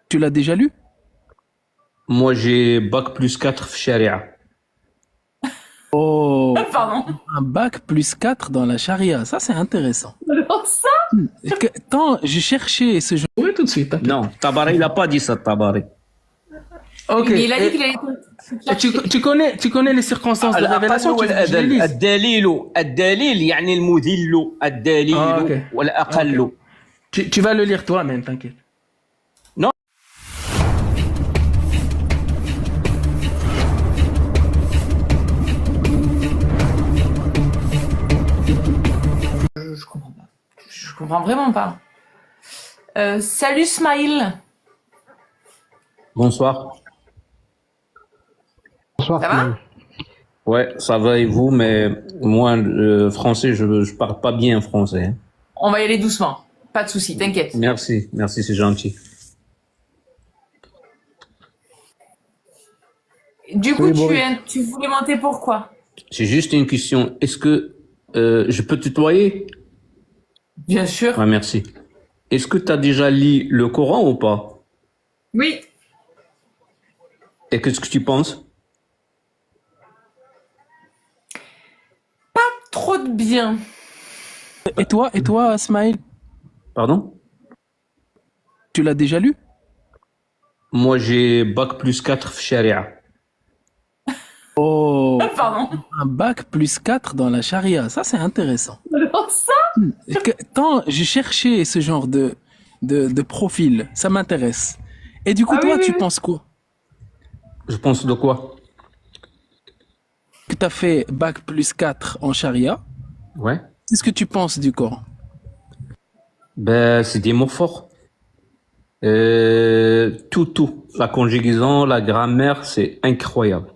Tu l'as déjà lu? Moi, j'ai bac plus 4 sharia. Oh, Pardon. un bac plus 4 dans la charia, ça c'est intéressant. Alors ça, Quand j'ai cherché ce genre... Oui, tout de suite, t'inquiète. Non, Tabari, il n'a pas dit ça, Tabari. Ok. il a dit qu'il allait Et tu connais les circonstances de révélation, tu veux que je les lise? الدليل يعني المذل الدليل Ah, ok. والأقل. Ok. Tu vas le lire toi-même, t'inquiète. Non. Je comprends pas. Je comprends vraiment pas. Salut Smile. Bonsoir. Bonsoir. Ça va? Ouais, ça va et vous, mais moi, le français, je parle pas bien français. Hein. On va y aller doucement. Pas de souci, t'inquiète. Merci, c'est gentil. Du coup, Oui, Boris. tu voulais monter pourquoi? C'est juste une question. Est-ce que je peux tutoyer? Bien sûr. Ouais, merci. Est-ce que tu as déjà lu le Coran ou pas? Oui. Et qu'est-ce que tu penses? Trop de bien. Et toi, Smile, Pardon? tu l'as déjà lu? Moi, j'ai bac plus 4 sharia. Oh, Pardon. un bac plus 4 dans la charia, ça c'est intéressant. Alors ça, Quand j'ai cherché ce genre de profil, ça m'intéresse. Et du coup, Ah oui, toi, oui, tu oui. penses quoi? Je pense de quoi? Que tu as fait bac plus 4 en charia, Ouais. qu'est-ce que tu penses du Coran? Ben, c'est des mots forts. Tout. La conjugaison, la grammaire, c'est incroyable.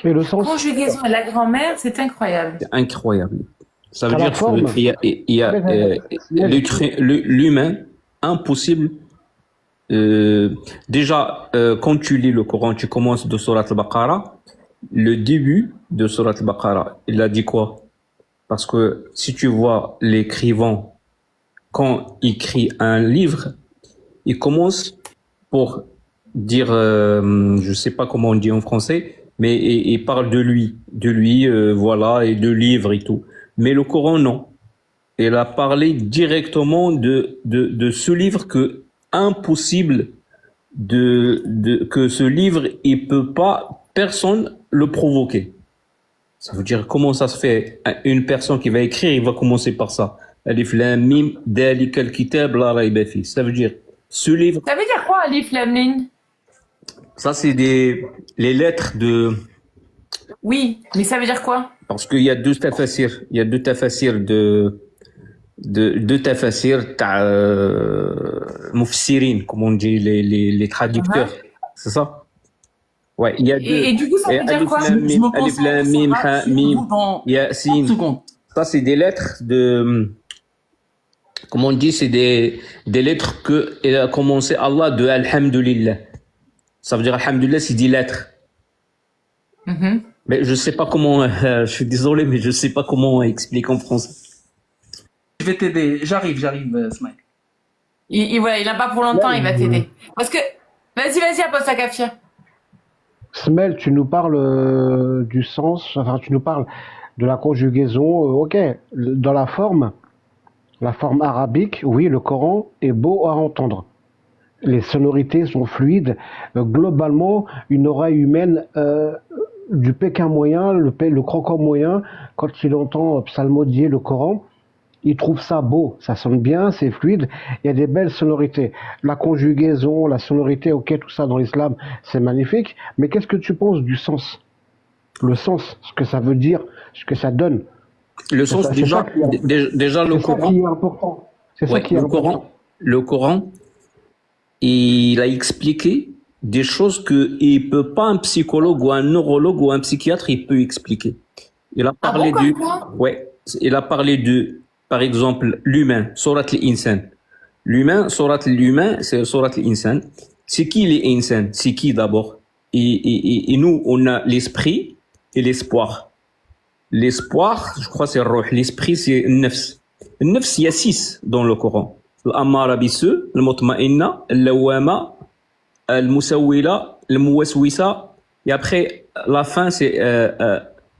Et le sens? Conjugaison et la grand-mère, c'est incroyable. C'est incroyable. Ça veut À la dire forme. qu'il y a l'humain, impossible. Déjà, quand tu lis le Coran, tu commences de Surat al-Baqarah. Le début de Surat al-Baqarah, il a dit quoi? Parce que si tu vois l'écrivain, quand il écrit un livre, il commence pour dire, je sais pas comment on dit en français, mais il parle de lui, voilà, et de livres et tout. Mais le Coran, non. Il a parlé directement de ce livre que impossible que ce livre, il peut pas, personne le provoquer. Ça veut dire comment ça se fait? Une personne qui va écrire, il va commencer par ça. Alif Lam Mim Dalika al-Kitab la rayba fi. Ça veut dire ce livre. Ça veut dire quoi, Alif Lam Mim? Ça c'est les lettres de. Oui, mais ça veut dire quoi? Parce qu'il y a deux tafassirs. Il y a deux tafassirs deux tafassirs mufassirin, comme on dit les traducteurs. C'est ça? Ouais, il y a deux. Et du coup, ça veut dire Alif quoi? Lam Mim, Alif Lam Mim, Ha Mim, Yasin. Seconde. Ça c'est des lettres de. Comme on dit, c'est des lettres que il a commencé Allah de Alhamdulillah. Ça veut dire Alhamdulillah, c'est des lettres. Mhm. Mais je sais pas comment, je suis désolé, mais je sais pas comment expliquer en français. Je vais t'aider. J'arrive, Smile. Voilà, il n'a pas pour longtemps, il va t'aider. Parce que, vas-y, apporte ta kafia. Smel, tu nous parles du sens, enfin tu nous parles de la conjugaison, ok. Dans la forme arabique, oui, le Coran est beau à entendre. Les sonorités sont fluides. Globalement, une oreille humaine du Pékin moyen, le croquant moyen, quand il entend psalmodier le Coran, il trouve ça beau, ça sonne bien, c'est fluide, il y a des belles sonorités. La conjugaison, la sonorité, ok, tout ça dans l'islam, c'est magnifique, mais qu'est-ce que tu penses du sens? Le sens, ce que ça veut dire, ce que ça donne. Le sens, C'est déjà, ça qui est- déjà le C'est ça Coran. qui est important. C'est ça Ouais, qui est important. le Coran, il a expliqué des choses que il peut pas un psychologue ou un neurologue ou un psychiatre, il peut expliquer. Il a Ah parlé bon, comme quoi? ouais, il a parlé par exemple, l'humain, Surat al-Insan. Surat l'humain, c'est Surat al-Insan. C'est qui les insan? C'est qui d'abord? Et nous, on a l'esprit et l'espoir. L'espoir, je crois, c'est Ruh. L'esprit, c'est Nefs. Nefs, il y a 6 dans le Coran. الأمارة بالسوء المطمئنة اللوامة المسولة الموسوسة et après la fin c'est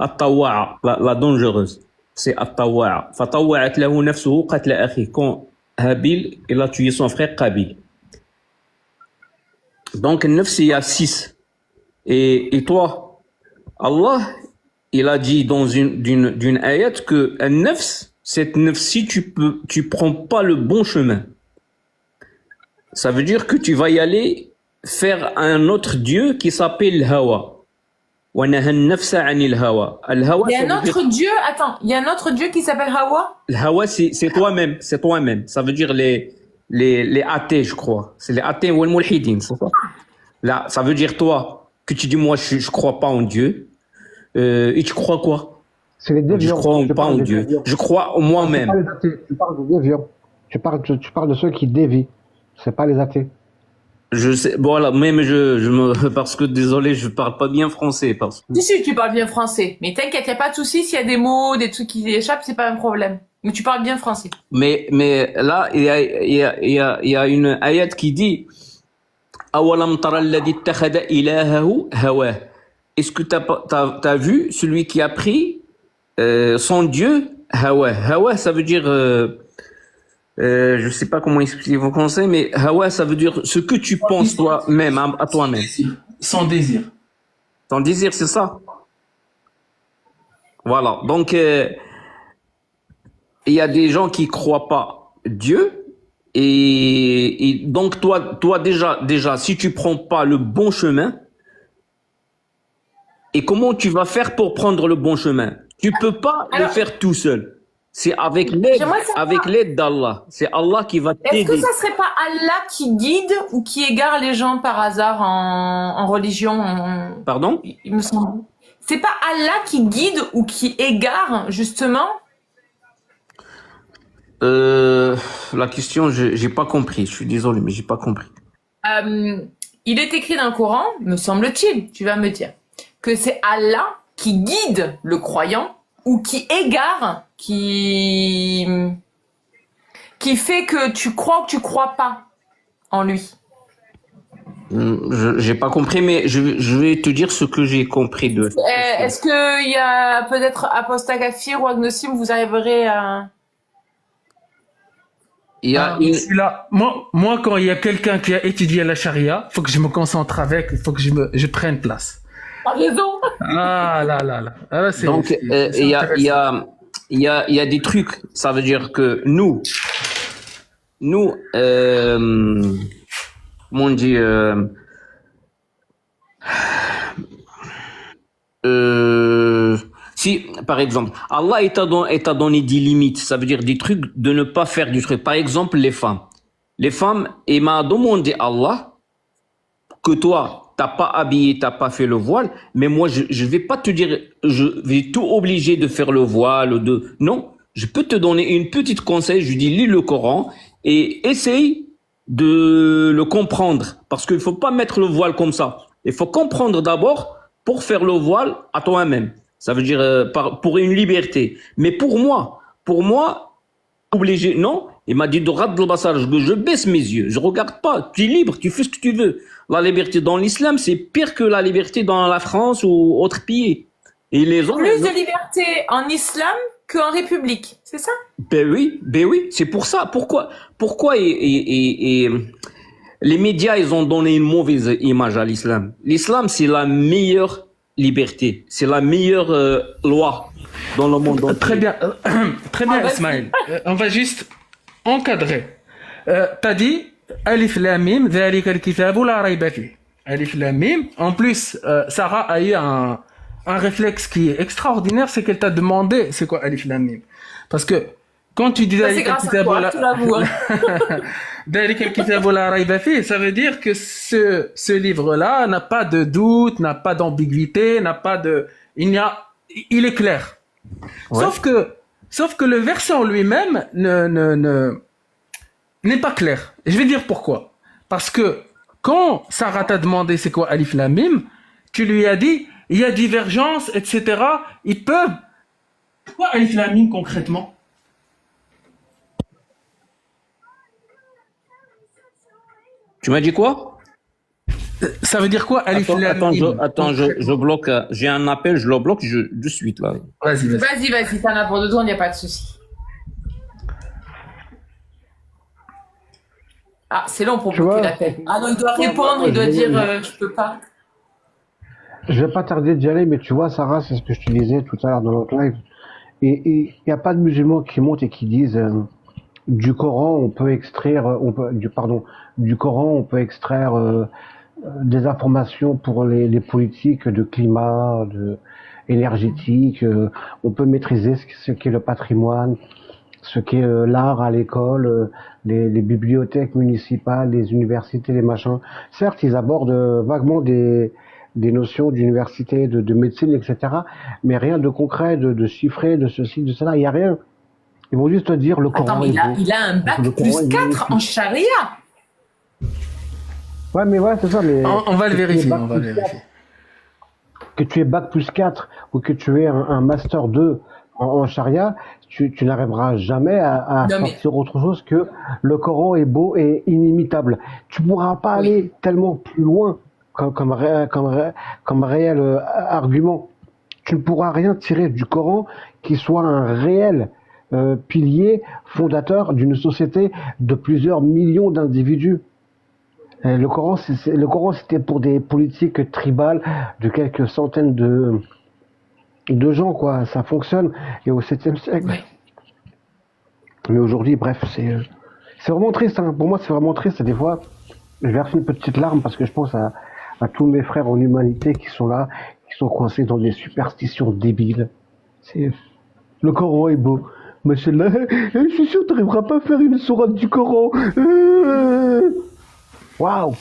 الطواعة la dangereuse c'est الطواعة فطوعت له نفسه قتل أخيه quand Habil il a tué son frère Qabil donc النفس il y a 6 et toi Allah il a dit dans d'une ayat que النفس cette nefs si tu prends pas le bon chemin ça veut dire que tu vas y aller faire un autre dieu qui s'appelle Hawa. وَنَهَى النَّفْسَ عَنِ الْهَوَى. الهوى Il y a un autre dieu, attends, il y a un autre dieu qui s'appelle Hawa? Le Hawa, c'est toi-même, c'est toi-même. Ça veut dire les athées, je crois. C'est les athées ou les mulhidines, c'est ça? Là, ça veut dire toi, que tu dis, moi, je crois pas en Dieu. Et tu crois quoi? C'est les déviants. Je crois pas en Dieu. Je crois en moi-même. Tu parles des déviants. Tu parles de ceux qui dévient. C'est pas les athées. Je sais, voilà, même parce que désolé, je parle pas bien français, parce que. Si, tu parles bien français. Mais t'inquiète, y a pas de souci, s'il y a des mots, des trucs qui échappent, c'est pas un problème. Mais tu parles bien français. Mais là, il y a une ayat qui dit, أَوَلَمْ تَرَ الَّذِي اتَّخَذَ إِلَهَهُ هَوَاهُ. Est-ce que t'as vu celui qui a pris, son Dieu, Hawa. Hawa, ça veut dire, je sais pas comment expliquer en français, mais Hawa, ça veut dire ce que tu penses toi-même, à toi-même. Sans désir. Ton désir, c'est ça. Voilà. Donc, il y a des gens qui croient pas Dieu. Et donc, toi déjà, si tu prends pas le bon chemin, et comment tu vas faire pour prendre le bon chemin? Tu peux pas le faire tout seul. C'est avec l'aide d'Allah. C'est Allah qui va t'aider. Est-ce que ça serait pas Allah qui guide ou qui égare les gens par hasard en religion Pardon? Il me semble. C'est pas Allah qui guide ou qui égare, justement? La question, j'ai pas compris. Je suis désolé, mais j'ai pas compris. Il est écrit dans le Coran, me semble-t-il, tu vas me dire, que c'est Allah qui guide le croyant ou qui égare, qui fait que tu crois ou que tu crois pas en lui. J'ai pas compris, mais je vais te dire ce que j'ai compris de. Est-ce que il y a peut-être Apostat Kafir ou Agnosim, vous arriverez à... Il y a Je suis là. Moi, quand il y a quelqu'un qui a étudié la charia, faut que je me concentre avec, il faut que je prenne place. T'as raison. Ah là. Ah, là, donc il y a des trucs. Ça veut dire que nous, comment on dit, si, par exemple, Allah t'a donné des limites, ça veut dire des trucs de ne pas faire du truc. Par exemple, les femmes. Les femmes, il m'a demandé Allah que toi, t'as pas habillé, t'as pas fait le voile, mais moi, je vais pas te dire, je vais tout obliger de faire le voile, non. Je peux te donner une petite conseil, je dis, lis le Coran et essaye de le comprendre. Parce qu'il faut pas mettre le voile comme ça. Il faut comprendre d'abord pour faire le voile à toi-même. Ça veut dire pour une liberté. Mais pour moi, obligé, non. Il m'a dit de radd al-basar, je baisse mes yeux, je regarde pas. Tu es libre, tu fais ce que tu veux. La liberté dans l'islam, c'est pire que la liberté dans la France ou autre pays. Et les autres. Plus de liberté en islam qu'en république, c'est ça? Ben oui, c'est pour ça. Pourquoi les médias, ils ont donné une mauvaise image à l'islam. L'islam, c'est la meilleure liberté. C'est la meilleure loi dans le monde entier. Très bien, Ismaël. On va juste encadrer. T'as dit Alif Lam Mim, dhalika al-kitabu la rayba fihi. Alif Lam Mim. En plus, Sarah a eu un réflexe qui est extraordinaire, c'est qu'elle t'a demandé c'est quoi Alif Lam Mim. Parce que quand tu dis Dhalika al-kitabu la rayba fihi, ça veut dire que ce livre-là n'a pas de doute, n'a pas d'ambiguïté, il est clair. Ouais. Sauf que le verset en lui-même n'est pas clair. Et je vais dire pourquoi. Parce que quand Sarah t'a demandé c'est quoi Alif Lam Mim, tu lui as dit il y a divergence, etc. Ils peuvent. C'est quoi Alif Lam Mim concrètement? Tu m'as dit quoi? Ça veut dire quoi, Alif Attends, Lam attends, Mim? je bloque. J'ai un appel, je le bloque de suite là. Vas-y, vas-y. Vas-y, t'en as pour 2 secondes, il n'y a pas de souci. Ah, c'est long pour Tu vois, bloquer l'appel. Ah non, il doit répondre, il doit dire je peux pas. je vais pas tarder d'y aller, mais tu vois, Sarah, c'est ce que je te disais tout à l'heure dans notre live. Et il n'y a pas de musulmans qui montent et qui disent du Coran, on peut extraire, du Coran, on peut extraire des informations pour les politiques de climat, énergétique. On peut maîtriser ce qu'est le patrimoine, ce qu'est l'art à l'école, les bibliothèques municipales, les universités, les machins. Certes, ils abordent vaguement des notions d'université, de médecine, etc. Mais rien de concret, de chiffré, de ceci, de cela. Il n'y a rien. Ils vont juste te dire le Attends, Coran mais est beau. il a un bac Le Coran plus est 4 magnifique. en charia. Ouais, mais ouais, c'est ça. Mais On va le que tu aies vérifier, bac on va le plus vérifier. 4, que tu aies bac plus 4 ou que tu aies un master 2 en charia, tu n'arriveras jamais à Non, mais- sortir autre chose que le Coran est beau et inimitable. Tu pourras pas aller tellement plus loin comme réel argument. Tu ne pourras rien tirer du Coran qui soit un réel pilier fondateur d'une société de plusieurs millions d'individus. Le Coran, le Coran, c'était pour des politiques tribales de quelques centaines de gens, quoi. Ça fonctionne. Et au 7e siècle. Ouais. Mais aujourd'hui, bref, c'est vraiment triste. Hein. Pour moi, c'est vraiment triste. Et des fois, je verse une petite larme parce que je pense à tous mes frères en humanité qui sont là, qui sont coincés dans des superstitions débiles. Le Coran est beau. Mais celle-là, je suis sûr que tu n'arriveras pas à faire une sourate du Coran. Waouh!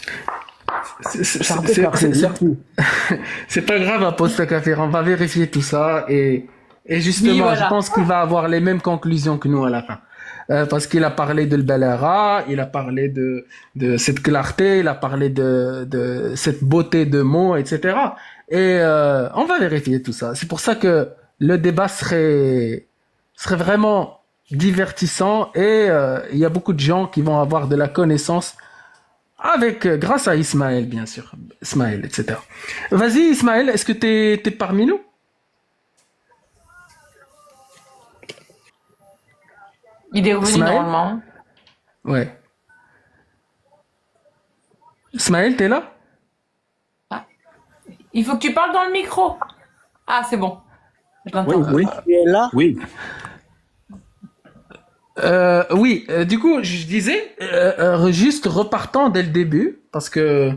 C'est pas grave, Aposta Kafir, on va vérifier tout ça et justement, Oui, voilà. je pense qu'il va avoir les mêmes conclusions que nous à la fin. Parce qu'il a parlé de l'Balara, il a parlé de cette clarté, il a parlé de cette beauté de mots, etc. Et on va vérifier tout ça. C'est pour ça que le débat serait vraiment divertissant et il y a beaucoup de gens qui vont avoir de la connaissance grâce à Ismaël, bien sûr. Ismaël, etc. Vas-y, Ismaël, est-ce que t'es parmi nous? Il est revenu Ismaël normalement. Ouais. Ismaël, t'es là? Il faut que tu parles dans le micro. Ah, c'est bon. Je l'entends. Oui, Tu es là? oui. Oui, du coup, je disais, juste repartant dès le début, parce que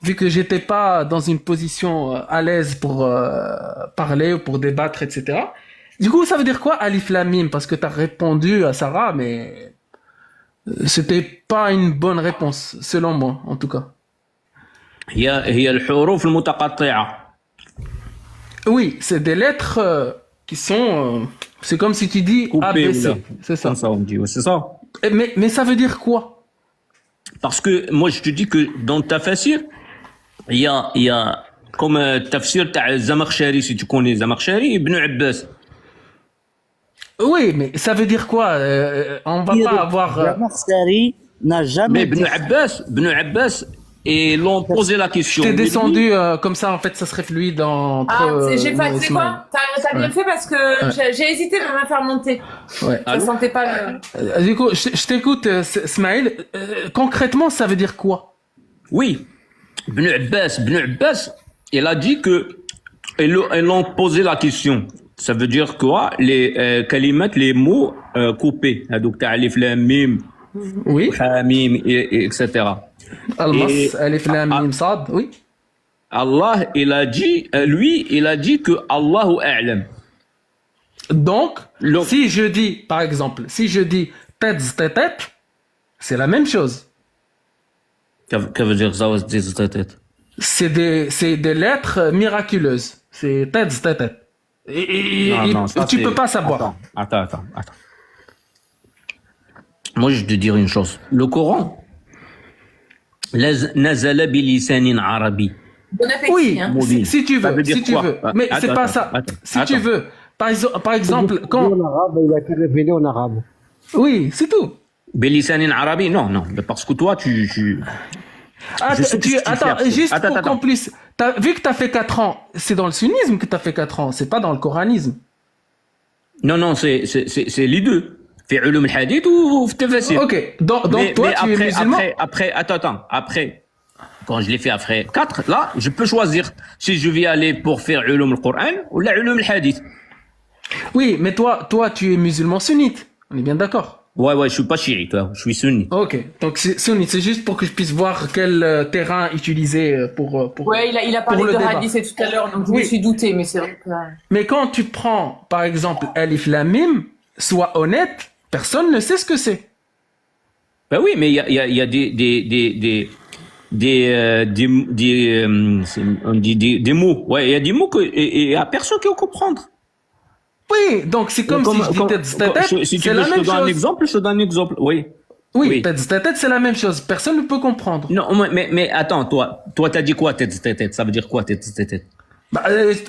vu que j'étais pas dans une position à l'aise pour parler ou pour débattre, etc. Du coup, ça veut dire quoi, Alif Lam Mim? Parce que t'as répondu à Sarah, mais c'était pas une bonne réponse, selon moi, en tout cas. هي الحروف المتقطعة. Oui, c'est des lettres qui sont... c'est comme si tu dis Coupé, ABC, là. c'est ça. Comme ça, on dit, ouais, c'est ça. Mais ça veut dire quoi? Parce que moi, je te dis que dans ta tafsir, il y a comme tafsir تاع Zamakhshari, si tu connais Zamakhshari, Ibn Abbas. Oui, mais ça veut dire quoi? On va pas avoir... Zamakhshari n'a jamais Mais dit Ibn Abbas, et l'ont posé la question. T'es descendu comme ça, en fait, ça serait fluide entre... J'ai pas, nous et tu sais Ismaël. quoi? T'as bien fait parce que j'ai hésité de me faire monter. Ouais. Je sentais pas le... Du coup, je t'écoute, Ismaël. Concrètement, ça veut dire quoi? Oui, Ibn Abbas, il a dit que ils l'ont posé la question. Ça veut dire quoi? Les kalimat, les mots coupés. Donc t'as Alif Lam Mim, Oui. Hamim, etc. Almas, Et- Alif Lam Mim Sad, oui. Allah, il a dit que Allahu A'lam. Donc, Donc- si je dis, par exemple, si je dis tête, c'est la même chose. Que veut dire ça? C'est des lettres miraculeuses. C'est tête. Et ça, tu c'est- peux pas savoir. Attends. Moi, je vais te dire une chose. Le Coran, nazala bilisanin arabi. Bon appétit, Oui, hein. si tu Ça veux, veut dire si tu quoi? veux. Mais c'est pas ça. Si tu veux. Par exemple, quand... En arabe, il a été révélé en arabe. Oui, c'est tout. Bilisanin arabi, non. Parce que toi, Ah, Je sais tout ce qu'il attends, fait. juste Attends, pour attends. qu'on puisse... Vu que tu as fait 4 ans, c'est dans le sunnisme que tu as fait 4 ans, c'est pas dans le coranisme. Non, non, c'est les deux. Fait ulum al-hadith ou fait tafsir. Ok, donc toi, tu es musulman. Attends. Après, quand je l'ai fait après 4, là, je peux choisir si je vais aller pour faire ulum al-Qur'an ou la ulum al-hadith. Oui, mais toi, tu es musulman sunnite. On est bien d'accord. Ouais, je suis pas chiite, hein, je suis sunni. Ok, donc c'est sunnite, c'est juste pour que je puisse voir quel terrain utiliser pour Ouais, il a parlé pour le de débat. hadith tout à l'heure, donc je Oui. me suis douté, mais c'est vrai que... Mais quand tu prends, par exemple, Alif Lam Mim, sois honnête, personne ne sait ce que c'est. Ben oui, mais il y a des mots. Ouais, il y a des mots que et y a personne qui va comprendre. Oui, donc c'est comme si je dis tête, Si tu c'est veux, la je te même donne un chose. exemple, je te donne un exemple. Oui. Oui, tête, c'est la même chose. Personne ne peut comprendre. Non, mais attends, toi, t'as dit quoi, tête? Ça veut dire quoi, tête? Bah,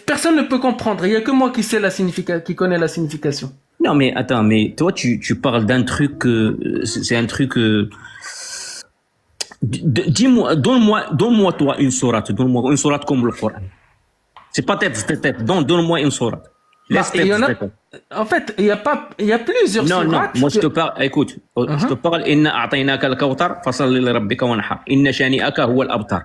personne ne peut comprendre. Il y a que moi qui sais qui connaît la signification. Non, mais attends, mais toi, tu parles d'un truc, c'est un truc. Dis-moi, donne-moi toi une sourate, donne-moi une sourate comme le Coran. C'est pas tête. Donne-moi une sourate. Bah, Laisse il y en a, tête. en fait, il y a plusieurs Non, sourates. moi je te parle, écoute, je te parle, inna a'tainaka al-kawthar, fasalli li rabbika wanhar, inna shani'aka huwa al-abtar.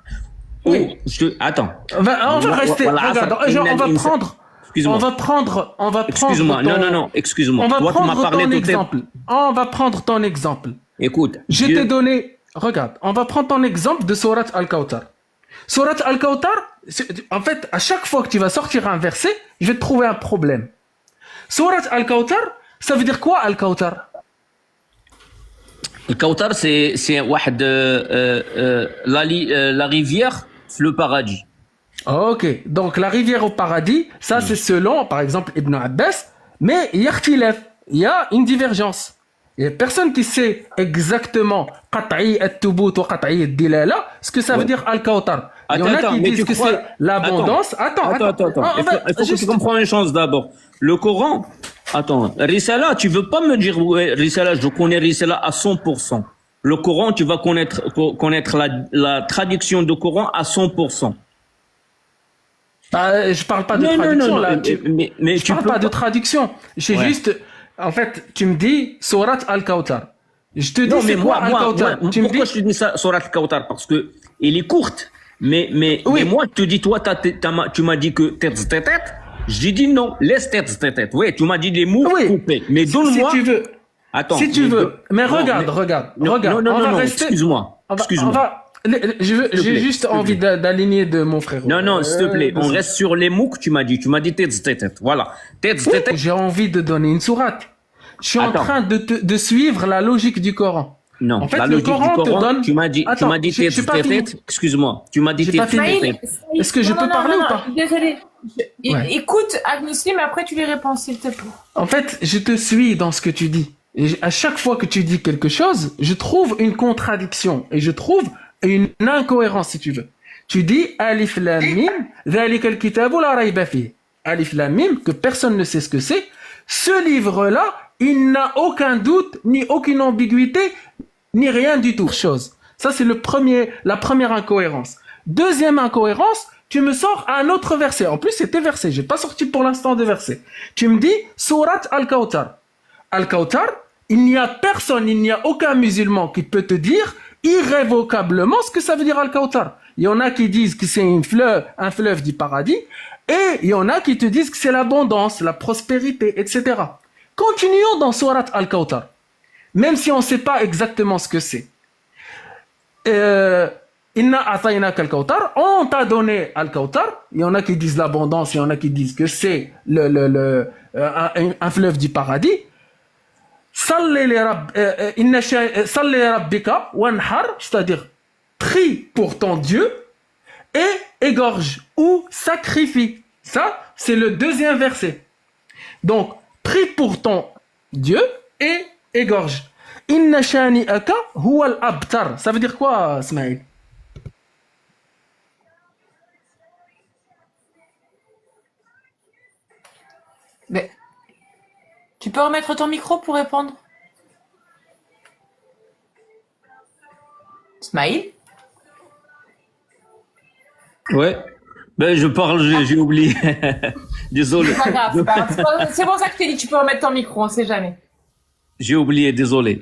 Oui. Attends. On va rester, regarde, on va prendre Excuse-moi, non, excuse-moi. On va Toi, tu m'as prendre parlé ton de exemple. On va prendre ton exemple. Écoute. Je t'ai donné, regarde, on va prendre ton exemple de Sourate Al-Kawthar. Sourate Al-Kawthar, en fait, à chaque fois que tu vas sortir un verset, je vais te trouver un problème. Sourate Al-Kawthar, ça veut dire quoi Al-Kawthar? الكوثر c'est واحد la rivière le paradis. Ok, donc la rivière au paradis, ça c'est selon, par exemple, Ibn Abbas, mais il y a une divergence. Il y a personne qui sait exactement qat'i at-thubut wa qat'i ad-dilala, ce que ça veut dire Al-Kawthar. Il y en a qui disent que c'est l'abondance. Attends. Il faut que tu comprennes une chose d'abord. Le Coran, attends, Risala, tu veux pas me dire, ouais, Risala, je connais Risala à 100%. Le Coran, tu vas connaître la traduction du Coran à 100%. Je parle pas de traduction là. Mais je tu parle peux pas de traduction. C'est juste, en fait, tu me dis Sourate Al-Kawthar. Je te dis c'est quoi Al-Kawthar. Pourquoi je te dis ça, Sourate Al-Kawthar? Parce que il est courte. Mais moi, je te dis, toi, tu m'as dit que tête. J'ai dit non, laisse tête. Oui, tu m'as dit des mots coupés. Mais donne-moi. Si tu veux. Attends. Si tu veux. Mais regarde. Non, excuse-moi. J'ai juste envie d'aligner de mon frère. Non, s'il te plaît. On reste sur les mots que tu m'as dit. Tu m'as dit tête. Voilà. Tête. J'ai envie de donner une sourate. Je suis en train de suivre la logique du Coran. Non, en fait, la le logique Coran du Coran, te donne... tu m'as dit tête. Excuse-moi. Tu m'as dit tête. Est-ce que je peux parler ou pas? Désolé. Écoute, Agnesli, mais après tu les réponds, s'il te plaît. En fait, je te suis dans ce que tu dis. Et à chaque fois que tu dis quelque chose, je trouve une contradiction. Et je trouve une incohérence, si tu veux. Tu dis Alif Lam Mim, Dhalika al-kitabu la rayba fihi. Alif Lam Mim, que personne ne sait ce que c'est. Ce livre-là, il n'a aucun doute, ni aucune ambiguïté, ni rien du tout. Ça, c'est la première incohérence. Deuxième incohérence, tu me sors un autre verset. En plus, c'était verset. J'ai pas sorti pour l'instant de verset. Tu me dis, Sourate Al-Kawthar. Al-Kawthar, il n'y a aucun musulman qui peut te dire irrévocablement ce que ça veut dire Al-Kawthar. Il y en a qui disent que c'est un fleuve du paradis, et il y en a qui te disent que c'est l'abondance, la prospérité, etc. Continuons dans Sourate Al-Kawthar. Même si on ne sait pas exactement ce que c'est. Inna a'tainaka al-Kawthar, on t'a donné Al-Kawthar. Il y en a qui disent l'abondance, il y en a qui disent que c'est un fleuve du paradis. Salli li rabbika wanhar, c'est-à-dire prie pour ton Dieu et égorge ou sacrifie. Ça, c'est le deuxième verset. Donc, prie pour ton Dieu et égorge. Inna shani'aka huwa al-abtar. Ça veut dire quoi, Smaïl? Mais tu peux remettre ton micro pour répondre? Smaïl? Ouais. Ben, je parle, j'ai oublié. Désolé. C'est pas grave, c'est pas grave. C'est pour ça que je t'ai dit, tu peux remettre ton micro, on sait jamais. J'ai oublié, désolé.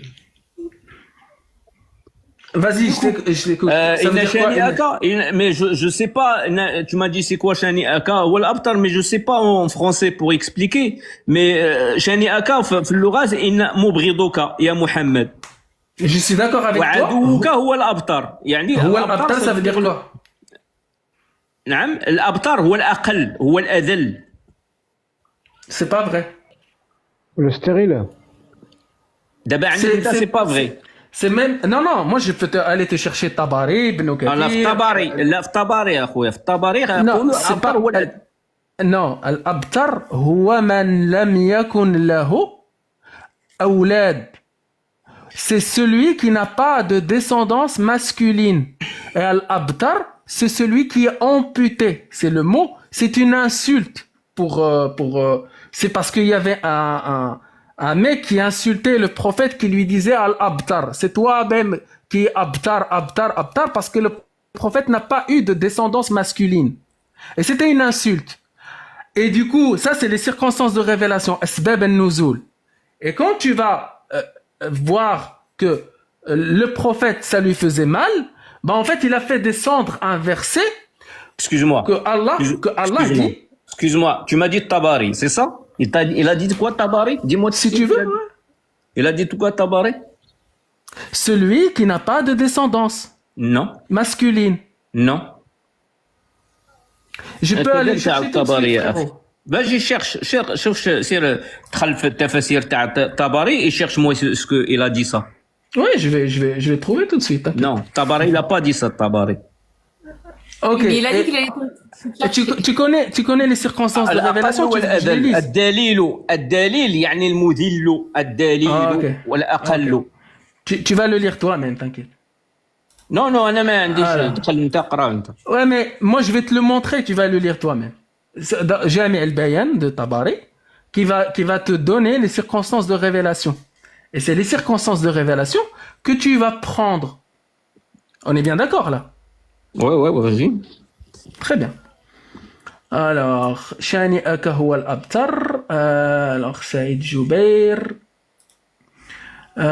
Vas-y, je t'écoute. Ça veut إن dire quoi, شانئك mais je sais pas tu m'as dit c'est quoi شانئك هو الأبتر mais je sais pas en français pour expliquer mais شانئك في اللغة إن مبغضك يا محمد Je suis d'accord avec toi. وعدوك هو الأبتر يعني هو الأبتر, ça veut dire quoi? نعم الأبتر هو الأقل هو الأذل. C'est pas vrai. Le stérile. دابا عندك انت c'est pas vrai. C'est même... Non, moi je peux aller te chercher Tabari, Ibn Kathir. لا في طبري لا في طبري يا اخويا في طبري يقولوا c'est الأبتر pas... هو الأذل. Non, الأبتر هو من لم يكن له أولاد. C'est celui qui n'a pas de descendance masculine. Et al-abtar, c'est celui qui est amputé. C'est le mot, c'est une insulte. C'est parce qu'il y avait un mec qui insultait le prophète qui lui disait al-abtar. C'est toi-même qui est abtar, parce que le prophète n'a pas eu de descendance masculine. Et c'était une insulte. Et du coup, ça c'est les circonstances de révélation. Asbab al-nuzul. Et quand tu vas voir que le prophète, ça lui faisait mal, en fait, il a fait descendre un verset Excuse-moi. que Allah dit. Excuse-moi, tu m'as dit Tabari, c'est ça? Il a dit quoi Tabari? Dis-moi Si tu veux, Il a dit quoi Tabari? celui qui n'a pas de descendance Non, masculine. non. Je peux aller chercher tout de Tabari suite, يا أخي. frérot. باجي شوف سير دخل في التفاسير تاع طبري et cherche moi ce que il a dit ça. Oui, je vais trouver tout de suite. T'inquiète. Non, Tabari il a pas dit ça Tabari. Ok. Mais il a dit Et- qu'il allait et tu connais les circonstances de révélation, tu veux que je les lise? الدليل يعني المذل الدليل أوكي. والأقل. Tu vas le lire toi-même, t'inquiète. Non أنا ما عنديش Ah, là. دخل أنت اقرا أنت. Ouais, mais moi je vais te le montrer, tu vas le lire toi-même. C'est dans Jami al-Bayan de Tabari qui va te donner les circonstances de révélation. Et c'est les circonstances de révélation que tu vas prendre. On est bien d'accord là? Ouais, vas-y. Très bien. Alors, Shani Aka huwa al-Abtar. Alors, Saïd Joubair. Ta.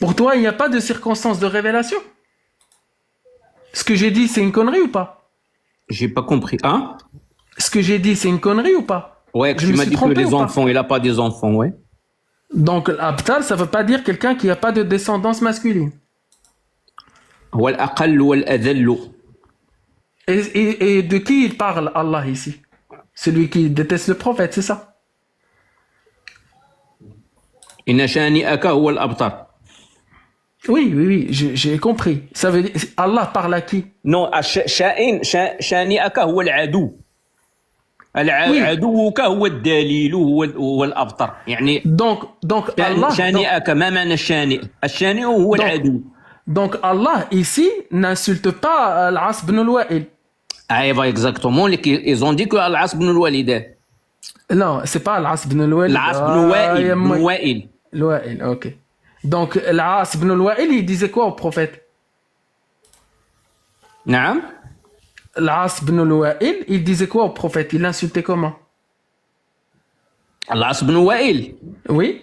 Pour toi, il n'y a pas de circonstances de révélation? Ce que j'ai dit, c'est une connerie ou pas? J'ai pas compris. Hein? Ce que j'ai dit, c'est une connerie ou pas? Ouais, Je tu me m'as suis dit que trompé les ou pas? enfants, il a pas des enfants, ouais. Donc, l'Abtar, ça veut pas dire quelqu'un qui n'a pas de descendance masculine. هو الأقل والأذل. Et de qui il parle, Allah, ici? Celui qui déteste le prophète, c'est ça? إن شانئك هو الأبتر. Oui, j'ai compris. Ça veut dire, Allah parle à qui? Non, شانئك هو العدو. عدوك هو الدليل هو الأبتر. يعني Donc Allah, شانئك ما معنى الشانئ؟ الشانئ هو العدو. donc Allah, ici, n'insulte pas Al-As ibn al-Wa'il. ايوه exactement. Ils ont dit que العاص بن الوالد. Non, c'est pas Al-As ibn al-Wa'il. العاص بن وائل. بن وائل. Al-Wa'il, ok. Donc, Al-As ibn al-Wa'il, il disait quoi au prophète? نعم. Al-As ibn al-Wa'il, il disait quoi au prophète? Il l'insultait comment? العاص بن وائل. Oui?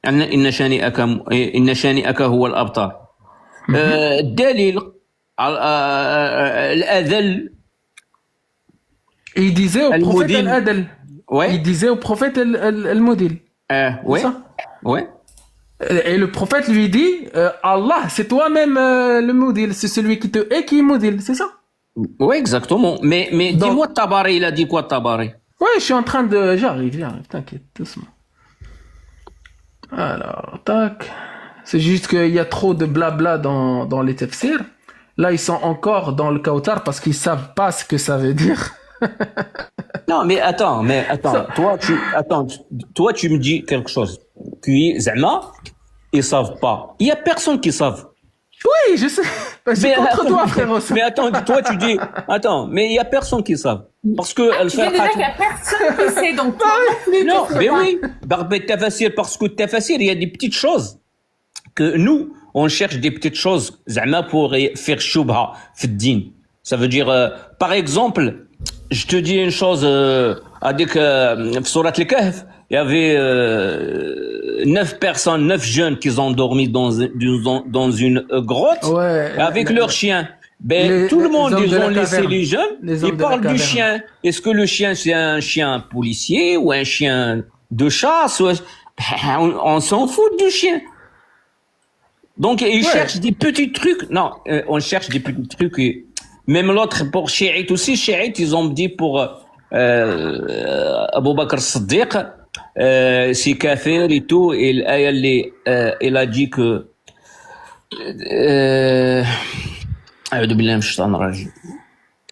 إن شانئك هو الأبتر. الدليل الأذل. Il disait au prophète Al-Mudil. Al-Adl. Ouais. Il disait au prophète Al-Mudil. Ouais. ça? Ouais. Et le prophète lui dit, Allah, c'est toi-même le Mudil, c'est celui qui te hait qui est Mudil, c'est ça? Ouais, exactement. Mais Donc- dis-moi Tabari, il a dit quoi Tabari? Ouais, je suis en train de... J'arrive, t'inquiète, doucement. Alors, tac. C'est juste qu'il y a trop de blabla dans les tafsirs. Là, ils sont encore dans le Kautar parce qu'ils savent pas ce que ça veut dire. Non, mais attends. Toi, tu me dis quelque chose. Puis, Zama, ils savent pas. Il y a personne qui savent. Oui, je sais. Bah, c'est Mais contre attends, toi, frérot. ça. Mais attends, toi tu dis, attends, mais il y a personne qui savent. Parce que Tu viens de dire qu'il n'y a personne qui sait, donc toi non plus. non, tu sais mais pas. oui, Barbet Tafasir, parce que Tafasir, il y a des petites choses que nous, on cherche des petites choses, zama pour faire shubha, fiddin. Ça veut dire, par exemple, je te dis une chose, avec, Surat al-Kahf, il y avait 9 personnes, 9 jeunes qui ont dormi dans une grotte Ouais. avec leurs chiens. Ben, tout le monde, hommes ils de la ont laissé caverne. les jeunes, Les hommes ils de la parlent du caverne. chien. Est-ce que le chien, c'est un chien policier ou un chien de chasse on s'en fout du chien. Donc, ils cherchent des petits trucs. Non, on cherche des petits trucs. Et même l'autre, pour chiite aussi, chiite, ils ont dit pour Abu Bakr Siddiq, c'est kafir et tout. Et il a dit que أعوذ بالله من الشيطان الرجيم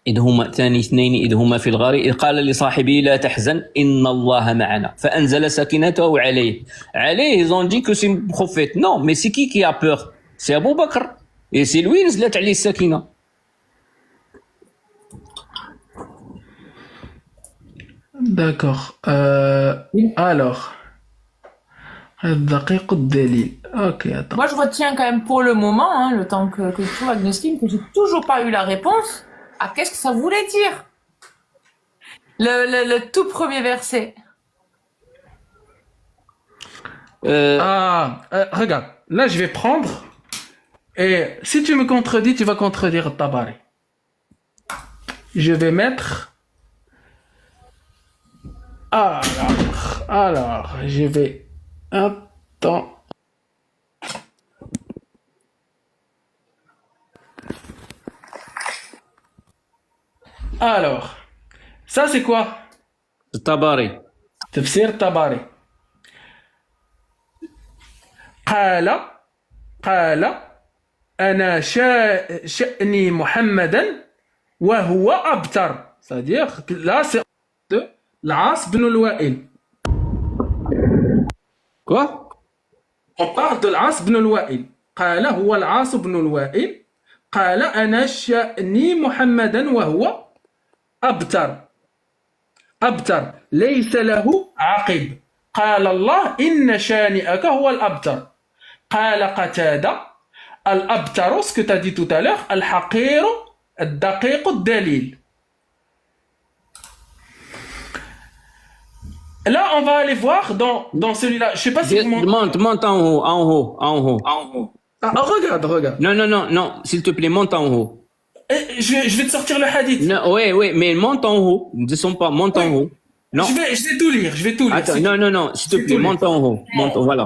إذ هما ثاني اثنين إذ هما في الغار إذ قال لصاحبه لا تحزن إن الله معنا فأنزل سكينته عليه ils ont dit que c'est le prophète non mais c'est qui a peur c'est Abu Bakr et c'est lui نزلت عليه السكينة D'accord. Alors. الدقيق الدليل. Ok, attends. Moi, je retiens quand même pour le moment, hein, le temps que je trouve Agnostin, que j'ai toujours pas eu la réponse à qu'est-ce que ça voulait dire. Le tout premier verset. Regarde. Là, je vais prendre. Et si tu me contredis, tu vas contredire Tabari. Je vais mettre. Alors, je vais. Attends. Alors, ça c'est quoi? الطبري تفسير Tabari. قال أنا شأني محمدا وهو أبتر. C'est-à-dire que là c'est de العاص بن الوائل. quoi On parle de العاص بن الوائل. قال هو العاص بن الوائل قال أنا شأني محمدا وهو أبتر. أبتر ليس له عقب. قال الله إن شانئك هو الأبتر. قال قتادة الأبتر, ce que tu as dit tout à l'heure, الحقير الدقيق الدليل. Là, on va aller voir dans celui-là. Je sais pas si vous m'entendez. monte en haut Ah, regarde. non s'il te plaît monte en haut Je vais te sortir le hadith. non oui mais monte en haut ne descends pas monte en haut non Je vais tout lire. attends non s'il te plaît monte en haut monte voilà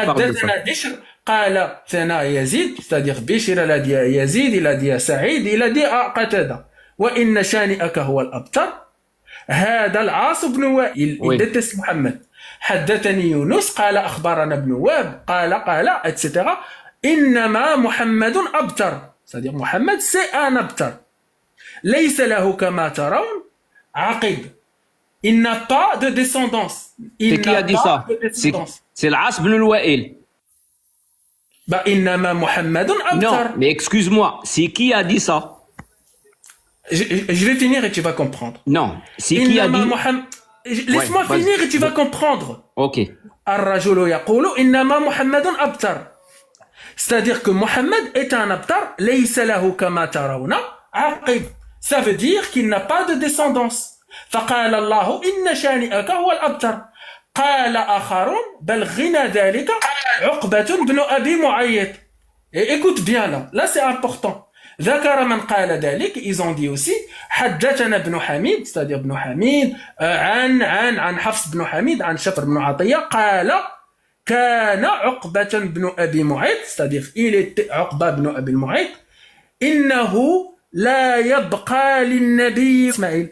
parle de ça. حدثنا بشر قال ثنا يزيد, c'est-à-dire بشر il a dit à Yazid, il a dit à Saïd, il a dit à Qatada وإن شانئك هو الأبتر هذا العاص بن وائل, il déteste Mohammed. حدثني يونس قال أخبرنا ابن وهب قال etc. إنما محمد أبتر, c'est-à-dire Mohammed c'est un أبتر. ليس له كما ترون عقب, il n'a pas de descendance. C'est qui a dit ça? C'est l'As ibn al-Wa'il. Bah, innama Muhammadun abtar. Non, mais excuse-moi, c'est qui a dit ça? Je vais finir et tu vas comprendre. Non, c'est qui a dit? Laisse-moi finir et tu vas comprendre. Ok. Ar-rajulu yaqulu innama Muhammadun abtar. C'est-à-dire que Mohammed est un abtar, laysa lahu kama tarawna aqib. Ça veut dire qu'il n'a pas de descendance. فقال الله إن شانئك هو الأبتر. قال آخرون بل غنى ذلك عقبة بن أبي معيط. Et écoute bien là c'est important. ذكر من قال ذلك, ils ont dit aussi حدثنا ابن حميد, c'est-à-dire ابن حميد عن حفص بن حميد عن شفر بن عطية قال كان عقبة بن أبي معيط, c'est-à-dire il était عقبة بن أبي المعيط إنه لا يبقى للنبي إسماعيل.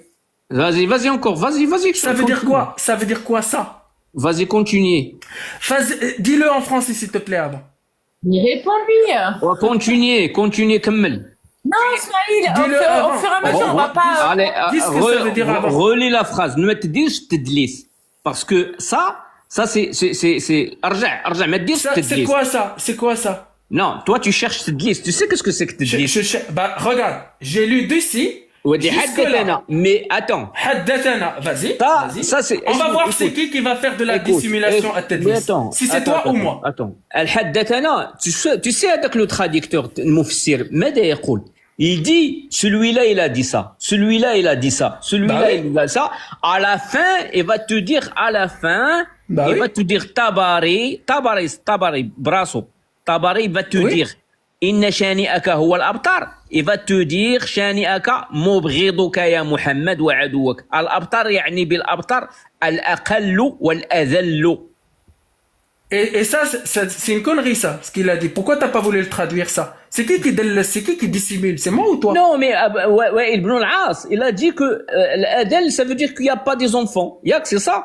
Vas-y encore, vas-y. Ça veut dire quoi? Ça veut dire quoi ça? Vas-y, continue. Dis-le en français s'il te plaît avant. Il répond lui. Continue, كمل. Non, Ismaïl, au fur et à mesure, on va pas... Allez, dis ce que ça veut dire avant. relis la phrase, ne me تديرش تدليس. Parce que ça c'est ارجع ما تديرش تدليس. C'est quoi ça? Non, toi tu cherches Tedlis. Tu sais qu'est-ce que c'est que Tedlis? Bah, regarde, j'ai lu d'ici. ودي jusque-là. حدثنا. Mais attends. حدثنا. Vas-y. Ça, vas-y. ça c'est. On va voir écoute, c'est qui va faire de la dissimulation à mais Tedlis. attends, Si c'est attends, toi ou attends, moi. Attends. الحدثنا, tu sais هذاك le traducteur المفسر ماذا يقول? Il dit celui-là il a dit ça, celui-là il a dit ça, celui-là Bah oui. il a ça. À la fin, il va te dire à la fin, Bah il oui. va te dire Tabari brasso. Tabari va te Oui. dire إن شانئك هو الأبتر. Il va te dire شانئك مبغضك يا محمد وعدوك. الأبتر يعني بالأبتر الأقل والأذل. Et ça, c'est une connerie, ça, ce qu'il a dit. Pourquoi t'as pas voulu le traduire, ça? C'est qui dissimule? C'est moi ou toi? Non, mais ouais, Ibn al-As, il a dit que l'Adel, ça veut dire qu'il n'y a pas des enfants. Yak, c'est ça?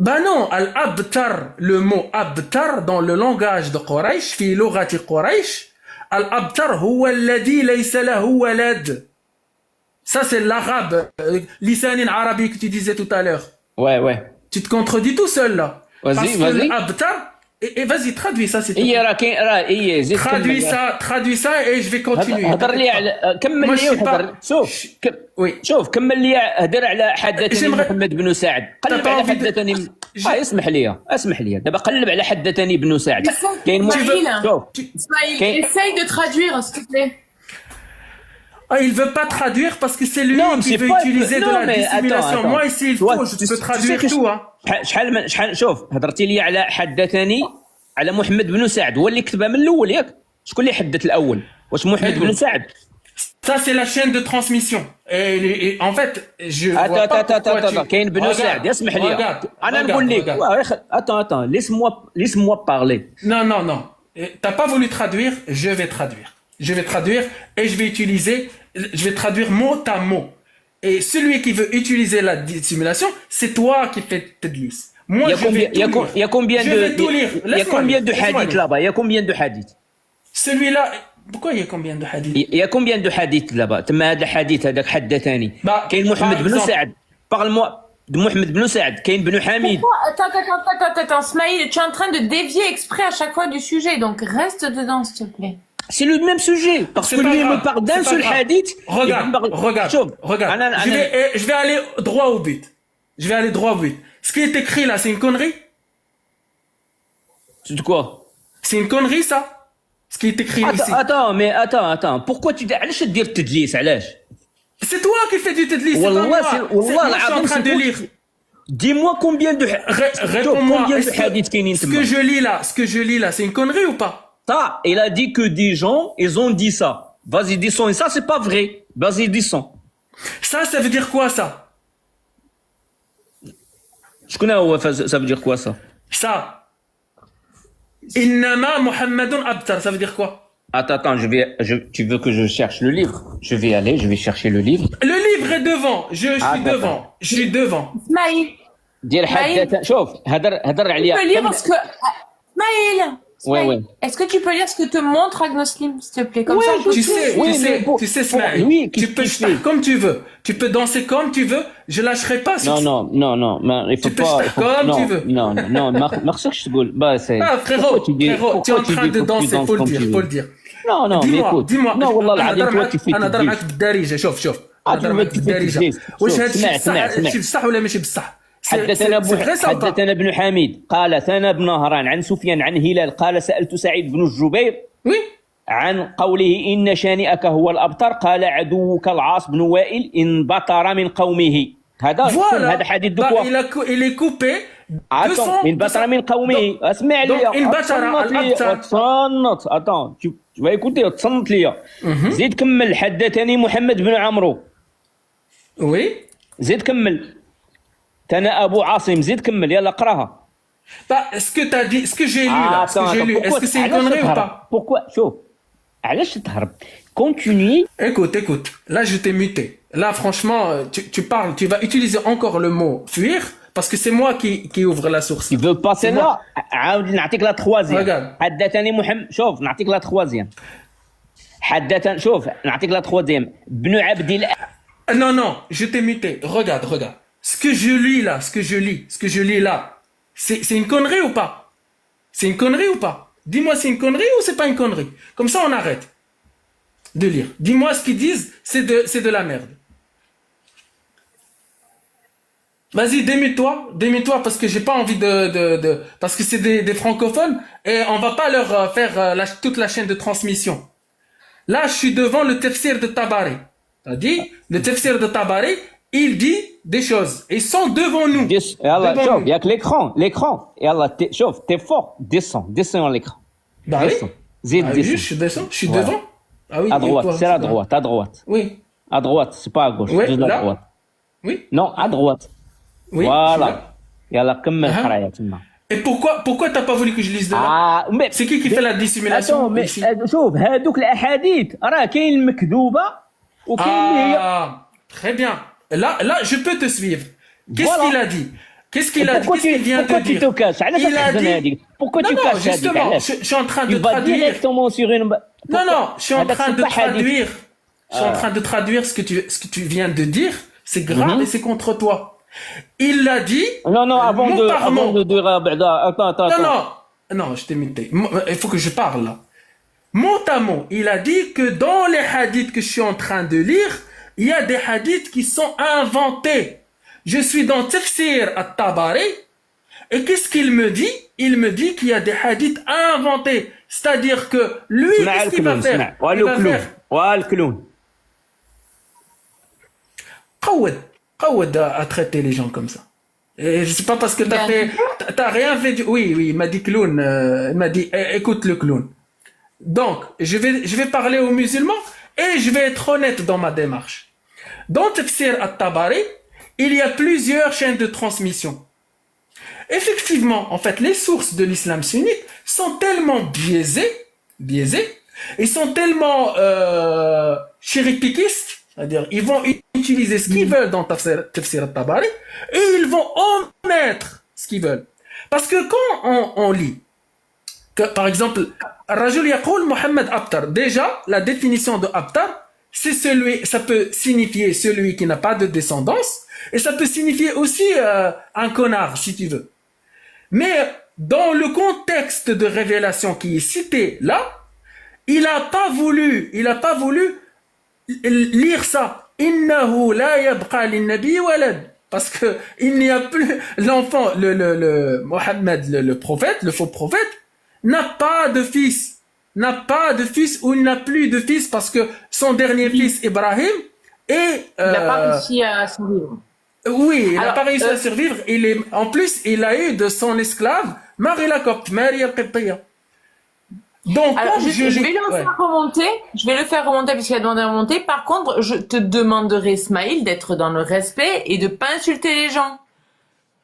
Bah non, al-abtar, le mot abtar dans le langage de Quraysh, fi lughati Quraysh, al-abtar huwa alladhi laysa lahu walad. Ça, c'est l'arabe, lisanin arabi que tu disais tout à l'heure. Ouais. Tu te contredis tout seul, là. Vas-y, Parce que vas-y. l'abtar, et vas-y, traduis ça, c'est tout. هي راه كاين راه هي زيد Traduis ça et je vais continuer. هضر لي على كمل Moi, لي je suis وهضر pas- شوف Oui. شوف كمل لي هضر على حدثني J'aimerais- محمد بن سعد قلب pas على envie de- حدثني J'ai- اسمح لي دابا قلب على حدثني بن سعد كاين Ismaïl, شوف Ismaïl, Qu'est- essaye de traduire, s'il te plaît. Ah, il veut pas traduire parce que c'est lui Non, mais qui c'est veut pas- utiliser non, de la mais dissimulation. attends. Moi, ici, il Toi, faut, je tu- peux tu traduire sais que- tout, hein. شحال شوف هضرتي لي على حدثني على محمد بن سعد هو اللي كتبها من الاول ياك شكون اللي حدث الاول واش محمد بن سعد Ça, c'est la chaîne de transmission. Et en fait, je vois pas pourquoi attends tu... كاين بن سعد اسمح لي انا نقول لك attends laisse-moi parler. Non. T'as pas voulu traduire, je vais traduire. Je vais traduire et je vais traduire mot à mot. Et celui qui veut utiliser la dissimulation, c'est toi qui fais Tedlis. Moi, je vais tout lire. Il y a combien Je vais tout lire. il y a Laisse-moi combien lire. de Laisse-moi hadiths lire. là-bas? Il y a combien de hadiths? Celui-là, pourquoi il y a combien de hadiths? Il y a combien de hadiths là-bas? تما هذا حديث هذاك حدثني. Bah, كاين محمد par بن exemple. سعد. Parle-moi de محمد بن سعد. كاين بن حميد. Attends, Ismaïl, tu es en train de dévier exprès à chaque fois du sujet, donc reste dedans, s'il te plaît. C'est le même sujet. Parce C'est que pas lui, il grave, me parle d'un c'est pas seul grave. hadith. Regarde, il me parle- regarde, شوف. regarde. أنا- Je vais aller droit au but. Je vais aller droit au but. Ce qui est écrit là, c'est une connerie? De quoi? C'est une connerie, ça? Ce qui est écrit ici. Attends. Pourquoi tu dis علاش تدير التدليس علاش؟ C'est toi qui fais du Tedlis, c'est pas والله moi. c'est- والله Moi, je suis en العظيم train de c'est lire. Dis-moi combien de Réponds-moi. combien de Est-ce hadiths كاينين que ce تما؟ que je lis là, c'est une connerie ou pas? Ça, il a dit que des gens, ils ont dit ça. Vas-y, disons. Et ça, c'est pas vrai. Vas-y, disons. Ça veut dire quoi, ça? Je connais, ça veut dire quoi, ça? Ça. Innama Muhammadun Abtar, ça veut dire quoi? Attends, tu veux que je cherche le livre? Je vais aller, je vais chercher le livre. Le livre est devant. Je suis devant. Je suis devant. Ismaïl, دير حدث شوف هدر tu عليا peux lire ce que... Ismaïl, Ouais. est-ce que tu peux lire ce que te montre Agnoslim, s'il te plaît? Comme ça, je Tu peux- sais, Oui, tu mais sais, pour- tu sais, pour Smaïl, lui, tu qu'est-ce peux qu'il jeter fait comme tu veux. Tu peux danser comme tu veux. Je lâcherai pas sur ça. non mais il faut Tu peux pas faire comme tu veux. non ما خصكش تقول bah c'est Ah, frérot, tu es en train de danser, faut le dire. non mais écoute dis-moi. non والله أنا العظيم أهضر toi tu fais معك- أنا أهضر تدليس. معك بالدارجة. شوف. أنا أهضر tu معك veux بالدارجة. تدليس. واش شوف، هذا الشيء سمع. الشيء بصح ولا ماشي بصح؟ حدثنا vrai ça ou pas? حدثنا ابن حميد قال ثنا بن نهران عن سفيان عن هلال قال سألت سعيد بن الجبير Oui. عن قوله إن شانئك هو الأبتر قال عدوك العاص بن وائل إن بطر من قومه هذا Voilà. هذا حديث Bah, دكوا il est coupé. attends إن بطر من قومه اسمع donc, لي إن بطر الأبتر. تصنت attends tu vas écouter تصنت لي زيد كمل حدثني محمد بن عمرو Oui. زيد كمل ثنا أبو عاصم زيد كمل يلا اقراها Bah, ce que t'as dit, ce que j'ai lu là, ce que j'ai lu, est-ce que c'est une connerie ou pas? Pourquoi شوف علاش تهرب continue Écoute, là je t'ai muté. Là franchement, tu parles, tu vas utiliser encore le mot fuir parce que c'est moi qui ouvre la source. tu veux passer là عاود نعطيك لا troisième Regarde. حدثني محمد شوف نعطيك لا troisième حدثني شوف نعطيك لا troisième بن عبد الله Non, je t'ai muté. Regarde. Ce que je lis là, ce que je lis là, c'est une connerie ou pas? C'est une connerie ou pas? Dis-moi c'est une connerie ou c'est pas une connerie. Comme ça, on arrête de lire. Dis-moi ce qu'ils disent, c'est de la merde. Vas-y, démute-toi parce que j'ai pas envie parce que c'est des francophones et on va pas leur faire toute la chaîne de transmission. Là, je suis devant le tafsir de Tabari. T'as dit, le tafsir de Tabari, il dit des choses. Ils sont devant nous. يلا Devant شوف nous. ياك l'écran يلا شوف t'es fort descends l'écran Bah oui. descends زيد Ah oui, je descends suis Voilà. devant. Ah oui. à et droite toi, c'est à là. droite Oui. à droite c'est pas à gauche Ouais, juste à là. droite Oui. non à droite Oui. je suis voilà là. يلا كمل Ah. القرايه تما Et pourquoi t'as pas voulu que je lise de là? mais C'est qui fait la dissimulation Attends, mais ici? شوف هادوك الاحاديث راه كاين المكذوبه وكاين اللي هي Ah, très bien. Là, je peux te suivre. Qu'est-ce Voilà. qu'il a dit? Qu'est-ce qu'il a dit? Qu'est-ce qu'il vient de pourquoi tu dire? te caches علاش Il a تحزن dit... هذيك pourquoi Non, tu non, caches هذيك justement, علاش je suis en train de tu vas traduire. directement sur une Non, non, je suis en هذاك train de c'est pas hadith. traduire. Je suis en train de traduire ce que tu viens de dire. C'est grave et c'est contre toi. Il l'a dit. non avant mot par mot. de dire بعدا attends Non, non, je t'ai imité. Il faut que je parle là. Mot à mot, il a dit que dans les hadiths que je suis en train de lire, il y a des hadiths qui sont inventés. Je suis dans Tafsir at-Tabari, et qu'est-ce qu'il me dit? Il me dit qu'il y a des hadiths inventés. C'est-à-dire que lui, اسمع qu'est-ce qu'il va الكلون faire? اسمع Il va faire والكلون قود à traiter les gens comme ça. Et c'est pas parce que t'as rien fait oui, il m'a dit clown, il m'a dit, écoute le clown. Donc, je vais parler aux musulmans et je vais être honnête dans ma démarche. Dans Tafsir at-Tabari, il y a plusieurs chaînes de transmission. Effectivement, en fait, les sources de l'islam sunnite sont tellement biaisées, ils sont tellement chéripikistes, c'est-à-dire ils vont utiliser ce qu'ils veulent dans Tafsir al-Tabari et ils vont omettre ce qu'ils veulent. Parce que quand on lit, que, par exemple, Rajul Yaqul Mohammed Abtar, déjà, la définition de Abtar, c'est ça peut signifier celui qui n'a pas de descendance et ça peut signifier aussi un connard, si tu veux. Mais dans le contexte de révélation qui est cité là, il n'a pas voulu lire ça. Innahu la yabqa lin-nabi walad. Parce que il n'y a plus l'enfant, le Mohammed, le prophète, le faux prophète, n'a pas de fils ou il n'a plus de fils parce que son dernier fils Ibrahim est Il n'a pas réussi à survivre. oui, il n'a Alors, pas réussi à survivre. En plus, il a eu de son esclave Marie la Copte, Marie al-Qibtiyya. Donc, Alors, je vais le ouais. faire remonter. Je vais le faire remonter puisqu'il a demandé à remonter. Par contre, je te demanderai, Ismaïl, d'être dans le respect et de pas insulter les gens.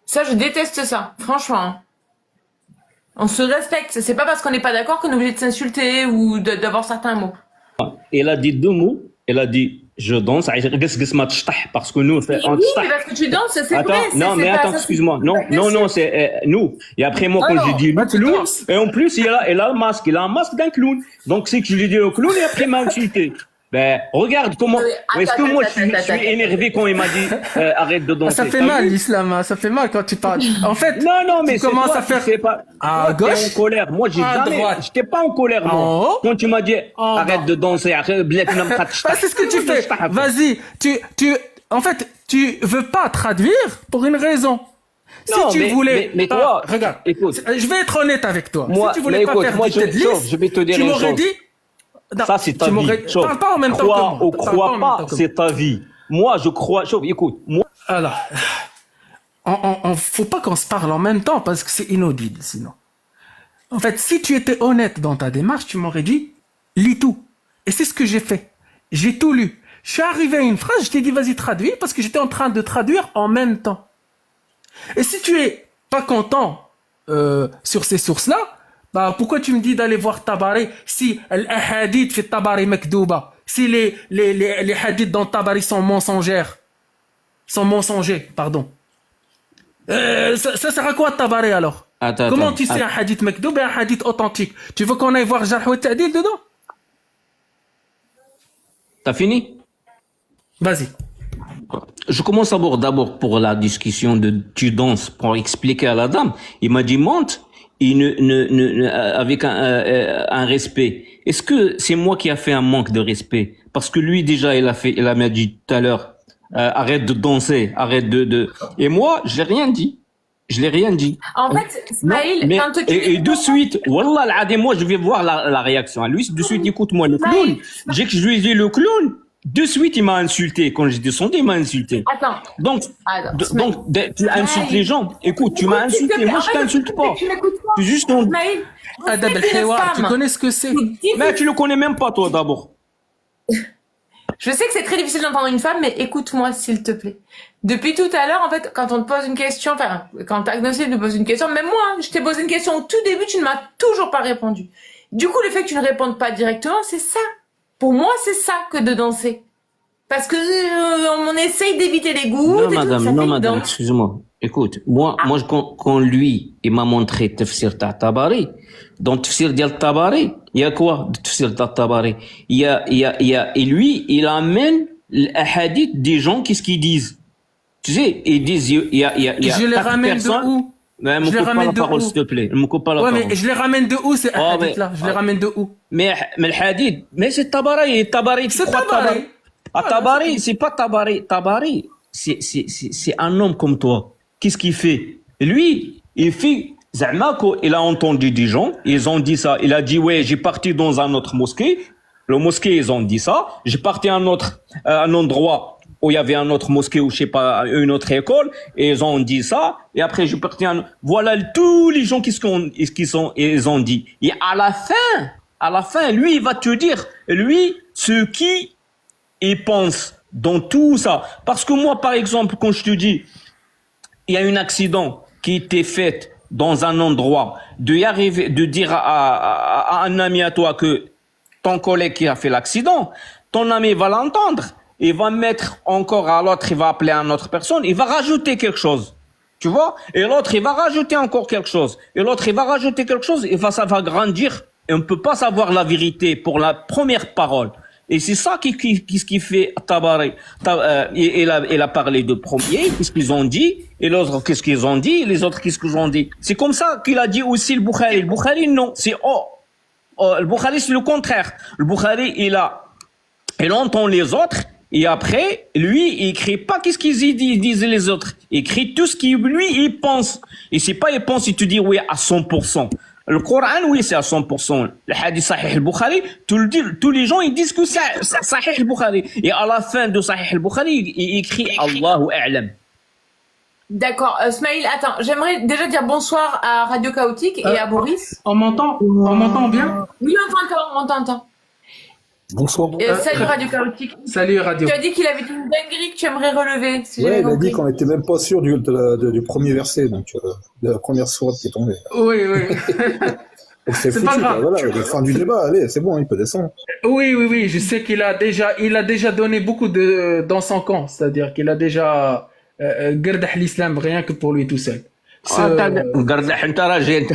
Ça, je déteste ça, franchement. On se respecte. C'est pas parce qu'on n'est pas d'accord qu'on est obligé de s'insulter ou d'avoir certains mots. elle a dit deux mots elle a dit je danse قص ما تشطح parce que nous on Oui, تشطح mais parce que tu danses, c'est Attends, vrai. non, mais attends, excuse-moi. Non, c'est nous. Et après, moi, quand non, j'ai dit bah, le tu clown, danses. et en plus, il a le masque. Il a un masque d'un clown. Donc, c'est que je lui ai dit au clown et après, il m'a insulté. Ben, regarde comment. Est-ce que moi, je suis énervé quand il m'a dit arrête de danser. Ça fait T'as mal vu? l'islam, hein, ça fait mal quand tu parles. En fait, Non, mais tu commences à faire à Toi, t'es gauche, en colère. Moi, j'ai à jamais. droite. J'étais pas en colère, En moi. haut, Quand tu m'as dit en arrête bas. de danser, arrête, بلاتنا ما تشطح. Bah, c'est ce que tu fais. Vas-y, en fait, tu veux pas traduire pour une raison. Si Non, tu voulais, mais toi, regarde, écoute. je vais être honnête avec toi. Moi, Si tu voulais mais pas écoute, faire moi, du tête lisse, je vais te dire tu une m'aurais chose. dit. Non, Ça, c'est ta tu m'aurais- vie. Chauffe. Parle pas en même temps que Crois moi. ou Parle crois en même pas, temps que c'est ta vie. Moi, je crois. Chauffe, écoute. Moi, Alors, faut pas qu'on se parle en même temps parce que c'est inaudible sinon. En fait, si tu étais honnête dans ta démarche, tu m'aurais dit, lis tout. Et c'est ce que j'ai fait. J'ai tout lu. Je suis arrivé à une phrase, je t'ai dit, vas-y, traduis, parce que j'étais en train de traduire en même temps. Et si tu es pas content sur ces sources-là, bah, pourquoi tu me dis d'aller voir Tabari si l'ahadith fait Tabari makdouba, si les hadiths dans Tabari sont mensongers, pardon. Ça sert à quoi Tabari alors? Comment tu sais un hadith makdoub et un hadith authentique? Tu veux qu'on aille voir Jarh wa Ta'dil dedans? t'as fini? Vas-y. Je commence d'abord pour la discussion de tu danses pour expliquer à la dame. Il m'a dit monte. avec un respect. Est-ce que c'est moi qui a fait un manque de respect? Parce que lui déjà il m'a dit tout à l'heure, arrête de danser, arrête de. Et moi je l'ai rien dit. Je l'ai rien dit. En fait, Smaïl, Mais, quand tu et de suite, Wallah al-Adim, moi je vais voir la réaction. Lui, de suite, écoute-moi, le clown. Dès que je lui ai dit le clown, de suite il m'a insulté. Quand j'ai descendu, il m'a insulté. Attends. Donc, tu insultes les gens. Écoute, tu m'as insulté. Moi, je t'insulte pas. Tu m'écoutes pas. C'est juste ton. Smaïl, Adab al-Hiwar, tu connais ce que c'est? Mais tu le connais même pas, toi, d'abord. Je sais que c'est très difficile d'entendre une femme, mais écoute-moi s'il te plaît. Depuis tout à l'heure, en fait, quand on te pose une question, enfin, quand Agnosé te pose une question, même moi, je t'ai posé une question au tout début, tu ne m'as toujours pas répondu. Du coup, le fait que tu ne répondes pas directement, c'est ça. Pour moi, c'est ça que de danser. Parce que on essaye d'éviter les goûts. Non, madame, excuse-moi. Écoute, moi, quand lui, il m'a montré Tafsir Tabari, dans Tafsir Dial Tabari, il y a quoi de Tafsir Tabari? Il y a, et lui, il amène les hadiths des gens, qu'est-ce qu'ils disent? Tu sais, ils disent, il y a Je les ramène de où? Mais me coupe pas la parole, s'il te plaît. Me coupe pas la parole. Ouais, mais je les ramène de où, ces hadiths-là? Je les ramène de où? Mais le hadith, mais c'est Tabari, C'est Tabari. Tabari, c'est pas Tabari. Tabari, c'est un homme comme toi. Qu'est-ce qu'il fait? Lui, il fait, Zama, il a entendu des gens, ils ont dit ça. Il a dit, ouais, j'ai parti dans un autre mosquée. Le mosquée, ils ont dit ça. J'ai parti à un endroit où il y avait un autre mosquée ou je sais pas, une autre école, et ils ont dit ça. Et après, j'ai parti voilà tous les gens ils ont dit. Et à la fin, lui, il va te dire, lui, ce qui il pense dans tout ça. Parce que moi, par exemple, quand je te dis, il y a un accident qui était fait dans un endroit, de dire à un ami à toi que ton collègue qui a fait l'accident, ton ami va l'entendre, il va mettre encore à l'autre, il va appeler une autre personne, il va rajouter quelque chose. Tu vois? Et l'autre, il va rajouter encore quelque chose. Et l'autre, il va rajouter quelque chose, et ça va grandir. Et on ne peut pas savoir la vérité pour la première parole. Et c'est ça qui fait Tabari. Il a parlé de premier, qu'est-ce qu'ils ont dit, et l'autre, qu'est-ce qu'ils ont dit, et les autres, qu'est-ce qu'ils ont dit. C'est comme ça qu'il a dit aussi le Bukhari. Le Bukhari, non. Le Bukhari, c'est le contraire. Le Bukhari, il entend les autres, et après, lui, il écrit pas qu'est-ce qu'ils disent les autres. Il écrit tout ce qu'il, lui, il pense. Et c'est pas, il pense, il te dit, oui, à 100%. Le Coran, oui, c'est à 100%. Le hadith Sahih al-Bukhari, tous les gens, ils disent que c'est Sahih al-Bukhari. Et à la fin de Sahih al-Bukhari, il écrit Allahu A'lam. D'accord. Smaïl, attends, j'aimerais déjà dire bonsoir à Radio Chaotique et à Boris. On m'entend bien? Oui, on t'entend. Bonsoir. Salut Radio Chaotique. Salut Radio. Tu as dit qu'il avait une dinguerie que tu aimerais relever. Si Ouais, j'avais il a compris. dit qu'on était même pas sûr du premier verset, donc de la première sourate qui est tombée. Oui. Donc c'est C'est pas foutu, grave. quoi. Voilà, la fin du débat, allez, c'est bon, il peut descendre. Oui, je sais qu'il a déjà donné beaucoup dans son camp, c'est-à-dire qu'il a déjà gardé l'islam rien que pour lui tout seul. انت راجل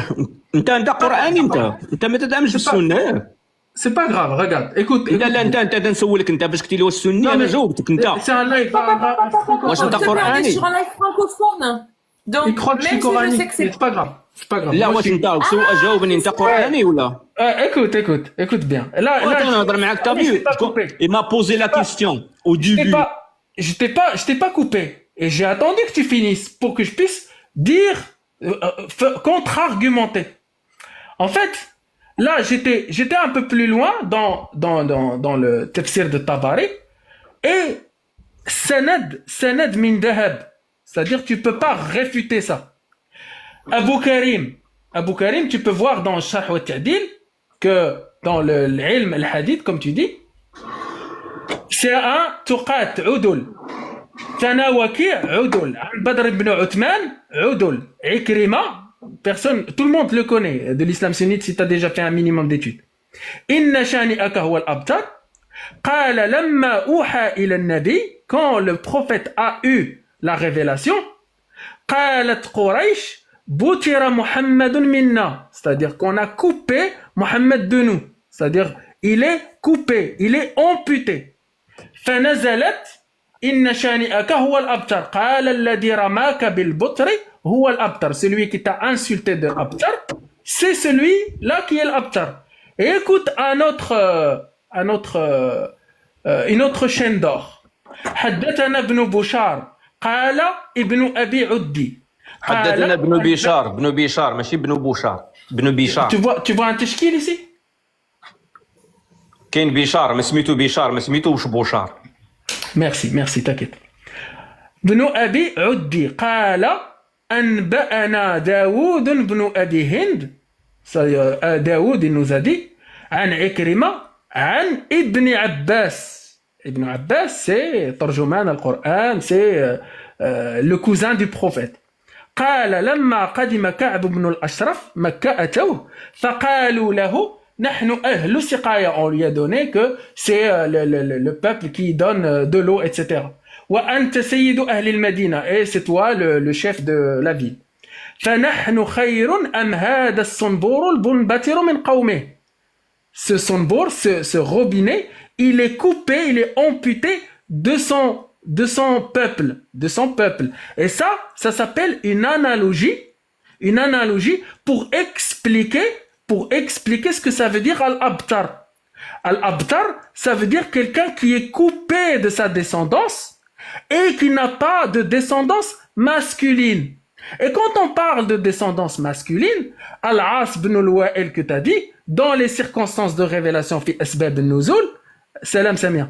انت قراني انت ما تدعمش السنه. C'est pas grave, regarde, écoute. لا انت نسولك انت باش قلت لي واش سني انا جاوبتك انت. C'est un live. واش انت On est قراني؟ sur un live francophone. Donc, Il croit que je suis même si je coranique, sais que mais c'est... c'est pas grave. لا Moi, واش je suis- انت جاوبني انت قراني ولا؟ Écoute bien. Là, انا نهضر معاك je t'ai طبيعي. pas coupé. Il m'a posé la question au Je t'ai début. je t'ai pas coupé. Et j'ai attendu que tu finisses pour que je puisse dire, contre-argumenter. En fait, là, j'étais un peu plus loin dans le tafsir de Tabari. Et sanad min dahab. C'est-à-dire, tu peux pas réfuter ça. Abu Karim, tu peux voir dans Sharh wa Ta'dil que dans l'ilm al-hadith, comme tu dis, c'est un tuqat udul. Thana Waki' udul. Badr ibn Uthman udul. Ikrima, tout le monde le connaît de l'islam sunnite si tu as déjà fait un minimum d'études. Inna shani'aka huwa al-abtar. Qala lamma uha ila an-nabi, quand le prophète a eu la révélation, qalat Quraysh boutira Muhammadun minna, c'est-à-dire qu'on a coupé Muhammad de nous, c'est-à-dire il est coupé, il est amputé. فنزلت إن شانئك هو الأبتر قال الذي رماك بالبطر هو الأبتر, celui qui t'a insulté de l'abtar c'est celui-là qui est l'abtar. Et écoute une autre chaîne d'or. حدثنا ابن بشار قال ابن أبي عدي حدثنا بن بشار ماشي بن بوشار بن بشار. Tu vois un تشكيل ici? كاين بشار ما سميتوش بوشار. Merci, t'inquiète. ابن أبي عدي قال أنبأنا داود بن أبي هند. داود il nous a dit عن عكرمة عن ابن عباس. Ibn Abbas, c'est ترجمان القرآن, c'est le cousin du prophète. قال لما قدم كعب بن الأشرف مكة أتوه فقالوا له نحن أهل سقاية. On lui a donné que c'est le peuple qui donne de l'eau, etc. وأنت سيد أهل المدينة, et c'est toi le chef de la ville. فنحن خير أم هذا الصنبور البنبتر من قومه. Ce sonbour, ce robinet, il est coupé, il est amputé de son peuple. Et ça s'appelle une analogie pour expliquer ce que ça veut dire al-abtar. Al-abtar, ça veut dire quelqu'un qui est coupé de sa descendance et qui n'a pas de descendance masculine. Et quand on parle de descendance masculine, Al-As ibn al-Wa'il que tu as dit, dans les circonstances de révélation fi asbab al-nuzul, Salam Samir,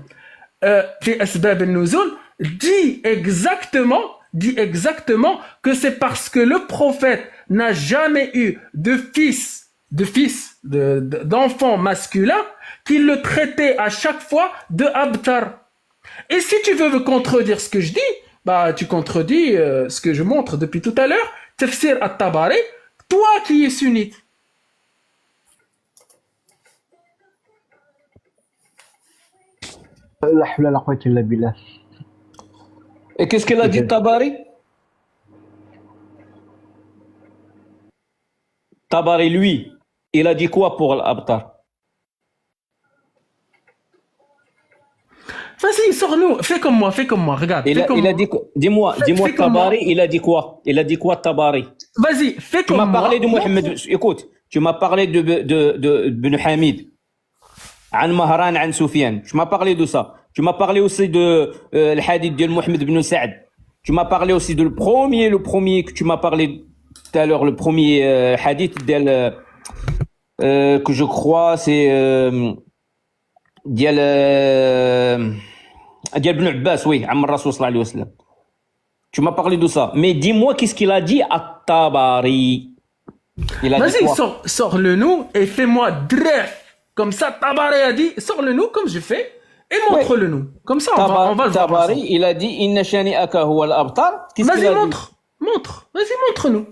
fi asbab al-nuzul, dit exactement que c'est parce que le prophète n'a jamais eu d'enfant masculin qu'il le traitait à chaque fois de abtar. Et si tu veux me contredire ce que je dis, bah tu contredis ce que je montre depuis tout à l'heure, Tafsir at-Tabari, toi qui es sunnite. Et qu'est-ce qu'elle a dit Tabari? Tabari, lui, il a dit quoi pour l'abtar? Vas-y, sors-nous, fais comme moi, regarde. Il a dit, dis-moi Tabari, il a dit quoi? Il a dit quoi Tabari? Vas-y, fais comme moi. Tu m'as parlé de Mohamed, écoute, tu m'as parlé de Ibn Hamid, عن مهران عن سفيان. Tu m'as parlé de ça. Tu m'as parlé aussi de le hadith de Mohamed ibn Saad. Tu m'as parlé aussi de le premier que tu m'as parlé tout à l'heure, le premier hadith que je crois c'est ديال Ibn Abbas, oui, عم الرسول صلى الله عليه وسلم. Tu m'as parlé de ça. Mais dis-moi qu'est-ce qu'il a dit à Tabari. Vas-y, sors-le nous et fais-moi dref. Comme ça, Tabari a dit, sors-le nous comme je fais et montre-le nous. Comme ça, on va le voir. Tabari, il a dit inna shani'aka huwa al-abtar. Vas-y, montre. Vas-y, montre-nous.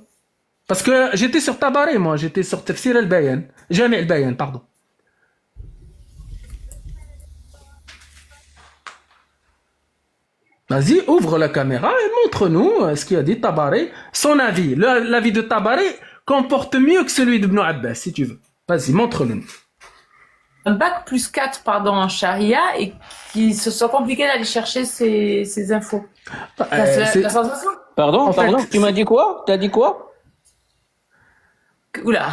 Parce que j'étais sur Tabari, moi. J'étais sur Tafsir al-Bayan. Jami' al-Bayan, pardon. Vas-y, ouvre la caméra et montre-nous ce qu'il a dit Tabari. Son avis. L'avis de Tabari comporte mieux que celui d'Ibn Abbas, si tu veux. Vas-y, montre-le. Un bac plus 4, en charia et qui se soit compliqué d'aller chercher ces infos. La sensation? Pardon, tu m'as dit quoi? T'as dit quoi? Oula,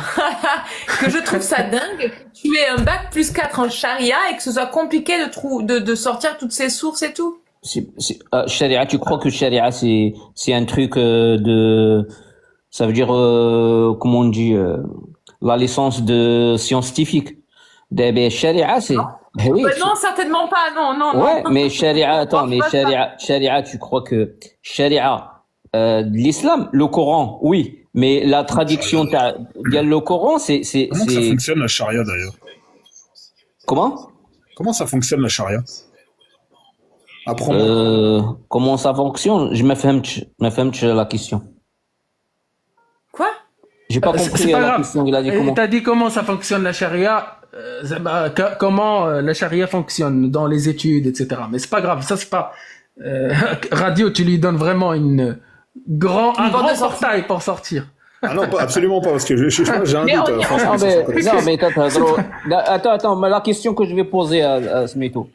que je trouve ça dingue que tu aies un bac plus 4 en charia et que ce soit compliqué de sortir toutes ces sources et tout. Sharia, tu crois que Sharia c'est un truc ça veut dire comment on dit la licence de scientifique. Sharia c'est oui, non, certainement pas, non. Ouais, mais Sharia, attends, mais Sharia, tu crois que Sharia l'islam, le Coran, oui, mais la traduction il y a le Coran, c'est Comment ça fonctionne la Sharia d'ailleurs? Comment ça fonctionne la Sharia? Comment ça fonctionne? Je me fahmtش la question. Quoi? J'ai pas compris la question. Il a dit comment? T'as dit comment ça fonctionne la charia, comment la charia fonctionne dans les études, etc. Mais c'est pas grave, ça c'est pas radio. Tu lui donnes vraiment un grand portail pour sortir. Ah non, absolument pas, parce que j'ai un doute. Non, mais attends, mais la question que je vais poser à Smito.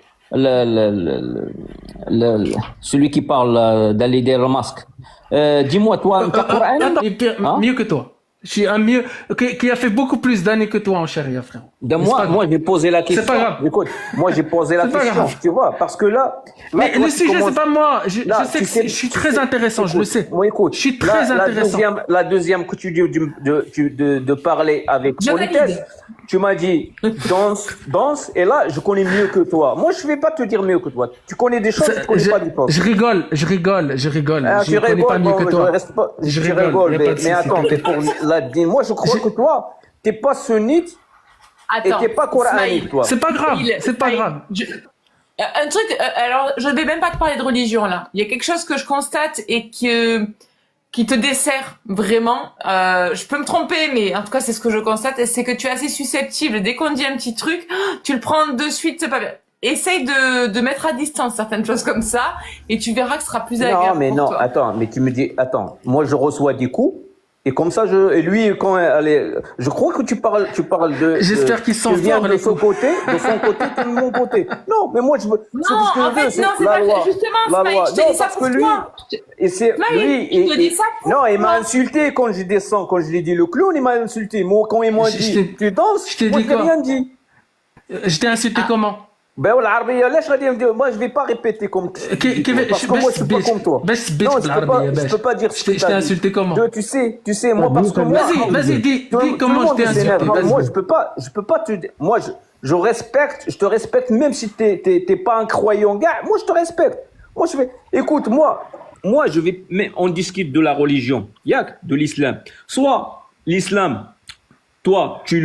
Celui qui parle d'aller derrière le masque. Dis-moi, toi, Mieux que toi. Je suis un mieux, qui a fait beaucoup plus d'années que toi en charia, frère. Moi, j'ai posé la question. C'est pas grave. Écoute, moi, j'ai posé la C'est pas question, grave. tu vois, parce que là Mais toi, le tu sujet, commences- c'est pas moi. Je Là, sais tu que sais- je suis tu très sais- intéressant, je le écoute, sais. Moi, écoute, Je suis très intéressant. La deuxième que tu dis de parler avec Je politesse, valide. tu m'as dit danse, et là, je connais mieux que toi. Moi, je vais pas te dire mieux que toi. Tu connais des choses que tu connais pas des choses. Je rigole. Ah, Je tu ne connais pas rigoles, mieux que bon, toi. je reste pas, Je tu rigole, rigoles, y a pas de mais souci. attends, t'es pour la dîne. Moi, je crois que toi, t'es pas sunnite et Attends. t'es pas coranique, Ismaïl, toi. C'est pas grave. C'est pas Ismaïl, grave. Un truc, alors je vais même pas te parler de religion là. Il y a quelque chose que je constate et qui te dessert vraiment. Je peux me tromper, mais en tout cas c'est ce que je constate, c'est que tu es assez susceptible. Dès qu'on dit un petit truc, tu le prends de suite, c'est pas bien. Essaye de mettre à distance certaines choses comme ça, et tu verras que ce sera plus agréable. Non, mais pour non, toi. attends, mais tu me dis, attends, moi je reçois des coups, et comme ça, et lui, quand elle est, je crois que tu parles de. J'espère qu'ils sont tu viens forts, de les son côté, de mon côté. Non, mais moi je veux. Non, c'est ce que en je veux, fait, non, c'est la pas loi. justement, La Smaïl, loi. je te Non, dis ça parce pour que lui, toi. et c'est Smaïl, lui, je te dis ça pour non, il m'a toi. insulté quand je descends, quand je lui ai dit le clown, il m'a insulté. Moi, quand il m'a Je dit t'ai- tu danses, je t'ai moi dit je n'ai quoi rien dit. Je t'ai insulté comment Ben والعربية ليش غادي ندير moi je vais pas répéter comme parce que moi je suis pas comme toi. Non, je peux pas dire ce que Je t'ai insulté comment Tu sais moi parce que moi Vas-y, dis tout le comment je monde t'ai s'énerve. insulté. Moi Vas-y. je peux pas te moi je te respecte même si t'es pas un croyant gars. Moi je te respecte. Moi je vais écoute moi je vais mais on discute de la religion, yak, de l'islam. Soit l'islam toi tu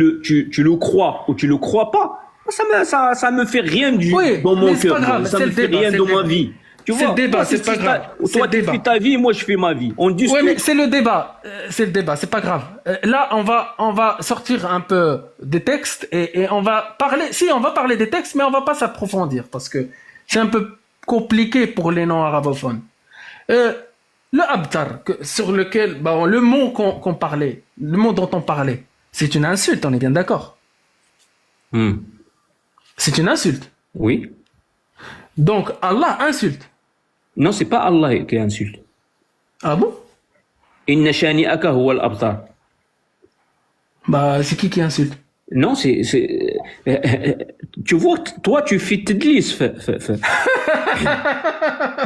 le crois ou tu le crois pas. Ça me fait rien Oui, dans mon mais c'est cœur. pas grave, Ça c'est me le fait débat, rien c'est dans le ma débat. vie. Tu C'est vois, le débat, toi, c'est pas grave. C'est Toi, le tu débat. fais ta vie, moi, je fais ma vie. On discute. Ouais, mais c'est le débat. C'est le débat, c'est pas grave. Là, on va sortir un peu des textes et on va parler. Si, on va parler des textes, mais on va pas s'approfondir parce que c'est un peu compliqué pour les non-arabophones. Le abtar, sur lequel, le mot qu'on parlait, le mot dont on parlait, c'est une insulte, on est bien d'accord. C'est une insulte. Oui. Donc, Allah insulte. Non, c'est pas Allah qui insulte. Ah bon? Inna shani'aka huwa al-abtar. C'est qui insulte? Non, tu vois, toi, tu fais tedlis.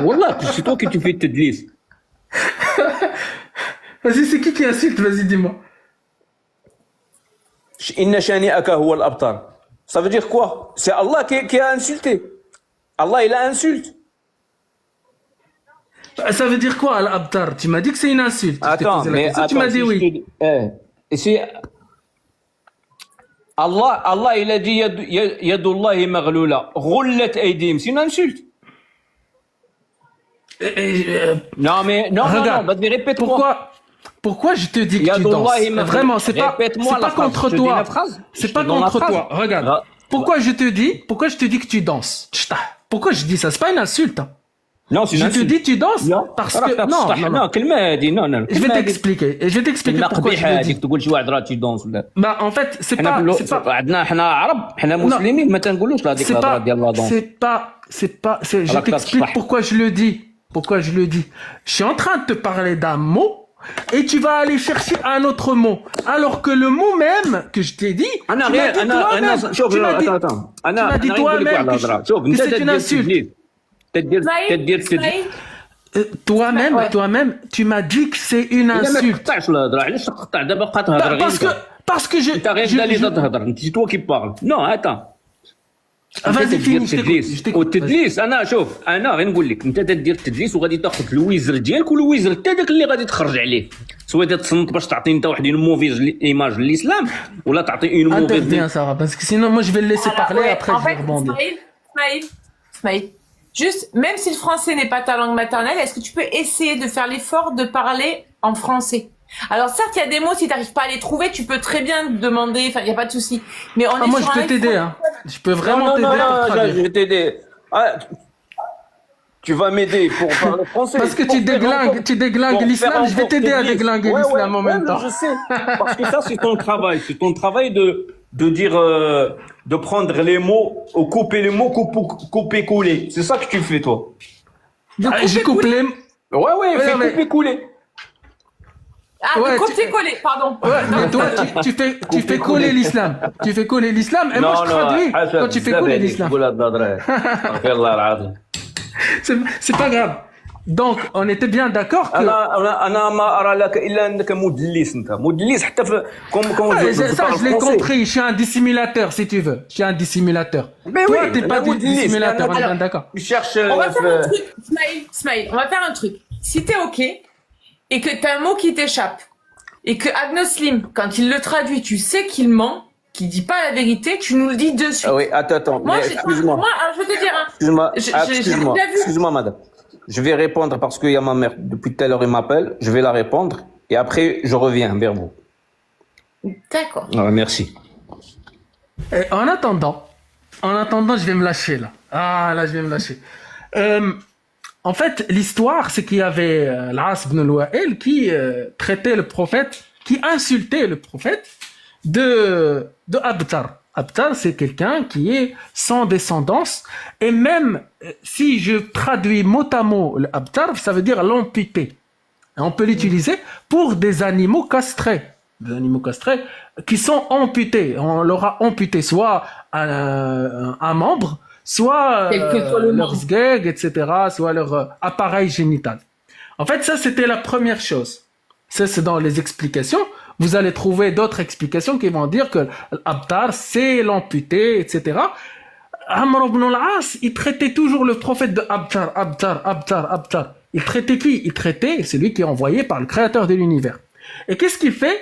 Wallah, c'est toi qui tu fais tedlis. Vas-y, c'est qui insulte? Vas-y, dis-moi. Inna shani'aka huwa al-abtar. Ça veut dire quoi? C'est Allah qui a insulté. Allah, il a insulte. Ça veut dire quoi, al-abtar? Tu m'as dit que c'est une insulte. Je t'ai Attends, posé la mais question, attends, tu m'as dit oui. Et si Allah, il a dit yadullahi maghlula, ghullat aydim, c'est une insulte. Non, Regarde, vas-y, répète-moi. Pourquoi je te dis que tu danses? Vraiment, c'est pas contre toi. C'est pas contre toi. Regarde. Pourquoi je te dis que tu danses? Pourquoi je dis ça? C'est pas une insulte. Hein. Non, c'est une Je te insulte. dis tu danses parce que non. Je vais t'expliquer. Et je vais t'expliquer pourquoi je le dis. تقول شي واحد راه تيدونس ولا En fait, c'est pas عندنا حنا عرب حنا مسلمين ما تنقولوش هذيك الهضره ديال لا دونس je t'explique pourquoi je le dis. Je suis en train de te parler d'un mot et tu vas aller chercher un autre mot. Alors que le mot même que je t'ai dit, tu m'as dit toi-même que c'est une insulte. Toi-même, tu m'as dit que c'est une insulte. Parce que c'est toi qui parles. Non, attends. Vas-y, finis, je t'écoute. والتدليس انا غير نقول لك انت تدير التدليس وغادي تاخذ الويزر ديالك والويزر حتى داك اللي غادي تخرج عليه سواء تصنت باش تعطي انت واحد اون موفيز ايماج للاسلام ولا تعطي اون موفيز Interviens, Sarah, parce que sinon, moi, je vais le laisser parler, après, en je vais fait, rebondir. Smaïl, juste, même si le français n'est pas ta langue maternelle, est-ce que tu peux essayer de faire l'effort de parler en français? Alors certes, il y a des mots, si tu n'arrives pas à les trouver, tu peux très bien demander, enfin, il n'y a pas de souci. Mais on est Moi, sur je peux un t'aider, hein. Je peux vraiment t'aider pour je traduire. vais t'aider. Tu vas m'aider pour parler français. Parce que tu déglingues l'islam, je vais t'aider à déglinguer l'islam en même temps. Je sais. Parce que ça, c'est ton travail. C'est ton travail de dire, de prendre les mots, ou couper les mots, couper, couler. C'est ça que tu fais, toi. Je coupe les... Ouais, fais mais- couper, couler. Ah, Ouais, de copier-coller, pardon. Ouais, mais toi, tu fais coller l'islam. Tu fais coller l'islam et moi je traduis quand tu fais coller l'islam. C'est pas grave. Donc, on était bien d'accord que... انا ما ارى لك الا انك مدلس انت مدلس حتى في Ouais, ça, je l'ai compris. Je suis un dissimulateur, si tu veux. Je suis un dissimulateur. Toi, t'es pas dissimulateur, on est bien d'accord. Tu cherches On va faire un truc, Smaïl, on va faire un truc. Si t'es OK et que t'as un mot qui t'échappe et que Agnoslim, quand il le traduit, tu sais qu'il ment, qu'il dit pas la vérité, tu nous le dis de suite. Ah oui, attends, Moi, excuse-moi. moi, je vais te dire, hein, Excuse-moi, madame. Je vais répondre parce qu'il y a ma mère. Depuis tout à l'heure, elle m'appelle. Je vais la répondre. Et après, je reviens vers vous. D'accord. Ah, merci. Et en attendant, je vais me lâcher là. Ah, là, je vais me lâcher. En fait, l'histoire, c'est qu'il y avait l'As ibn al-Wa'il qui traitait le prophète, qui insultait le prophète de Abtar. Abtar, c'est quelqu'un qui est sans descendance. Et même si je traduis mot à mot le Abtar, ça veut dire l'amputé. Et on peut l'utiliser pour des animaux castrés. Des animaux castrés qui sont amputés. On leur a amputé soit un membre, soit leur sgeg, etc., soit leur appareil génital. En fait, ça, c'était la première chose. Ça, c'est dans les explications. Vous allez trouver d'autres explications qui vont dire que l'abtar, c'est l'amputé, etc. Amr ibn al-As, il traitait toujours le prophète de abtar, abtar, abtar, abtar. Il traitait qui? Il traitait celui qui est envoyé par le créateur de l'univers. Et qu'est-ce qu'il fait?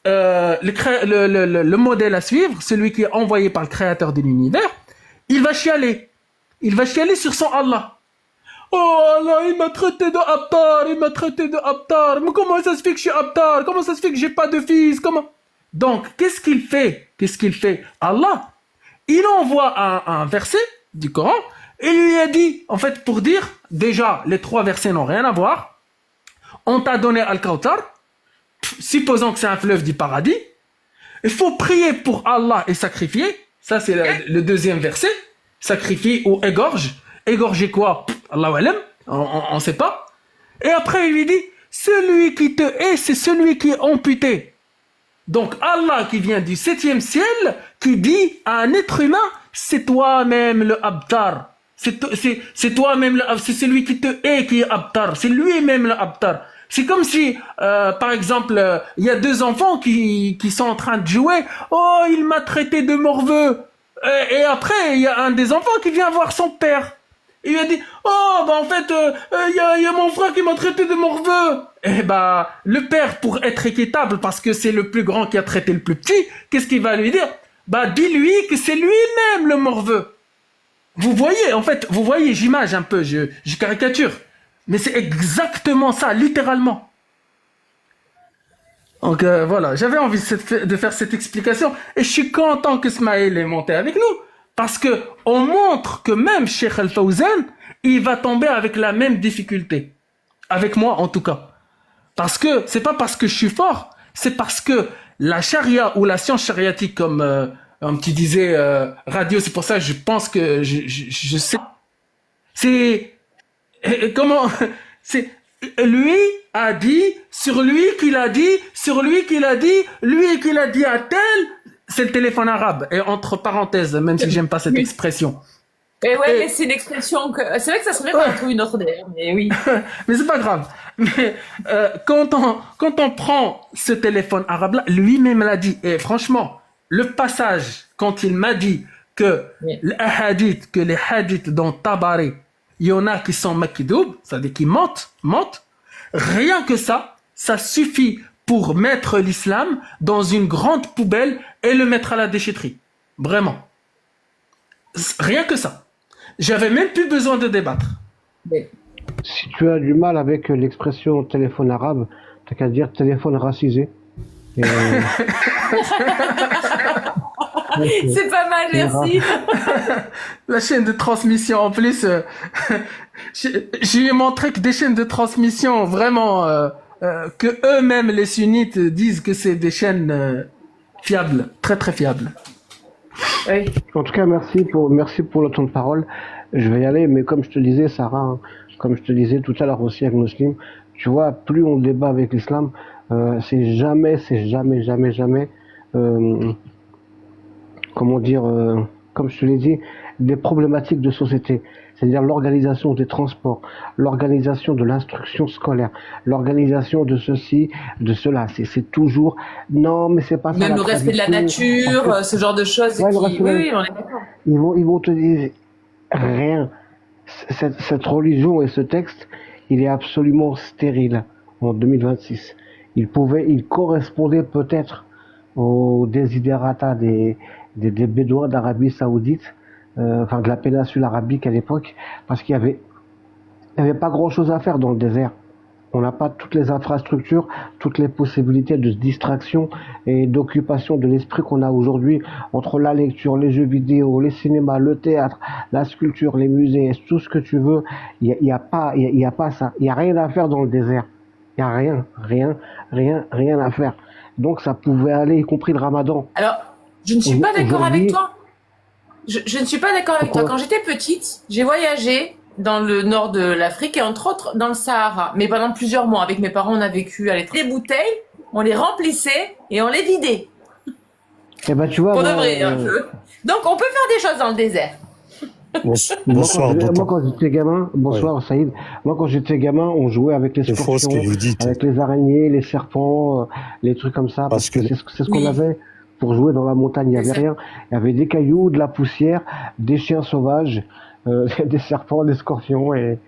Le modèle à suivre, celui qui est envoyé par le créateur de l'univers, il va chialer. Il va chialer sur son Allah. Oh Allah, il m'a traité de Abtar, il m'a traité de Abtar. Mais comment ça se fait que je suis Abtar? Comment ça se fait que j'ai pas de fils? Comment? Donc, qu'est-ce qu'il fait? Qu'est-ce qu'il fait? Allah, il envoie un verset du Coran et il lui a dit, en fait, pour dire, déjà, les trois versets n'ont rien à voir. On t'a donné Al-Kawthar, supposons que c'est un fleuve du paradis. Il faut prier pour Allah et sacrifier. Ça, c'est le deuxième verset. Sacrifier ou égorge. Égorger quoi? Allahu alam, on sait pas. Et après, il lui dit, celui qui te hait, c'est celui qui est amputé. Donc, Allah qui vient du 7e ciel, qui dit à un être humain, c'est toi-même le Abtar. C'est toi-même, c'est celui qui te hait qui est Abtar. C'est lui-même le Abtar. C'est comme si, par exemple, il y a deux enfants qui sont en train de jouer. Oh, il m'a traité de morveux. Et après, il y a un des enfants qui vient voir son père. Il lui a dit, oh, bah en fait, il y a mon frère qui m'a traité de morveux. Et bah, le père, pour être équitable, parce que c'est le plus grand qui a traité le plus petit, qu'est-ce qu'il va lui dire? Bah, dis-lui que c'est lui-même le morveux. Vous voyez, en fait, vous voyez, j'image un peu, je caricature. Mais c'est exactement ça, littéralement. Donc voilà, j'avais envie de faire cette explication. Et je suis content que Smaïl est monté avec nous. Parce que on montre que même Cheikh Al-Fawzan, il va tomber avec la même difficulté. Avec moi, en tout cas. Parce que, c'est pas parce que je suis fort, c'est parce que la charia ou la science chariatique, comme tu disais, radio, c'est pour ça que je pense que je sais. C'est, comment, c'est, lui a dit, sur lui qu'il a dit, sur lui qu'il a dit, lui qu'il a dit à tel. C'est le téléphone arabe, et entre parenthèses, même si j'aime pas cette expression. Et ouais, mais c'est une expression que... C'est vrai que ça serait qu'on trouve une autre d'ailleurs, mais oui. Mais c'est pas grave. Mais quand on prend ce téléphone arabe-là, lui-même l'a dit. Et franchement, le passage, quand il m'a dit que les hadiths dans Tabari, il y en a qui sont makdoub, c'est-à-dire qui mentent, rien que ça suffit pour mettre l'islam dans une grande poubelle et le mettre à la déchetterie. Vraiment. Rien que ça. J'avais même plus besoin de débattre. Si tu as du mal avec l'expression téléphone arabe, t'as qu'à dire téléphone racisé. Et, c'est pas mal, merci. La chaîne de transmission, en plus, je lui ai montré que des chaînes de transmission, vraiment... que eux-mêmes, les sunnites, disent que c'est des chaînes fiables, très très fiables. Oui. En tout cas, merci pour le temps de parole. Je vais y aller, mais comme je te disais, Sarah, comme je te disais tout à l'heure aussi avec Muslim, tu vois, plus on débat avec l'islam, C'est jamais, comment dire, comme je te l'ai dit, des problématiques de société. C'est-à-dire l'organisation des transports, l'organisation de l'instruction scolaire, l'organisation de ceci, de cela. C'est toujours, non, mais c'est pas ça. Même la le respect de la tradition, nature, parce que- ce genre de choses. Ouais, le qui... respect de la Oui, on est d'accord. ils vont te dire rien. Cette religion et ce texte, il est absolument stérile en 2026. Il correspondait peut-être aux desiderata des Bédouins d'Arabie Saoudite, enfin de la péninsule arabique à l'époque, parce il y avait pas grand-chose à faire dans le désert. On n'a pas toutes les infrastructures, toutes les possibilités de distraction et d'occupation de l'esprit qu'on a aujourd'hui entre la lecture, les jeux vidéo, les cinémas, le théâtre, la sculpture, les musées, tout ce que tu veux. Il y a pas ça. Il y a rien à faire dans le désert. Il y a rien à faire. Donc ça pouvait aller, y compris le Ramadan. Alors, je ne suis pas d'accord Aujourd'hui- avec toi. Je ne suis pas d'accord avec toi. Pourquoi Quand j'étais petite, j'ai voyagé dans le nord de l'Afrique et entre autres dans le Sahara. Mais pendant plusieurs mois, avec mes parents, on a vécu à les bouteilles, on les remplissait et on les vidait. Eh ben tu vois, Pour de moi, vrai. Hein. Donc, on peut faire des choses dans le désert. Bonsoir, moi, Docteur. quand j'étais gamin, bonsoir Saïd. Moi, quand j'étais gamin, on jouait avec les C'est faux ce scorpions, que vous dites. avec les araignées, les serpents, les trucs comme ça. Parce que c'est ce qu'on Oui. avait pour jouer dans la montagne. Il y avait C'est ça. rien. Il y avait des cailloux, de la poussière, des chiens sauvages, des serpents, des scorpions et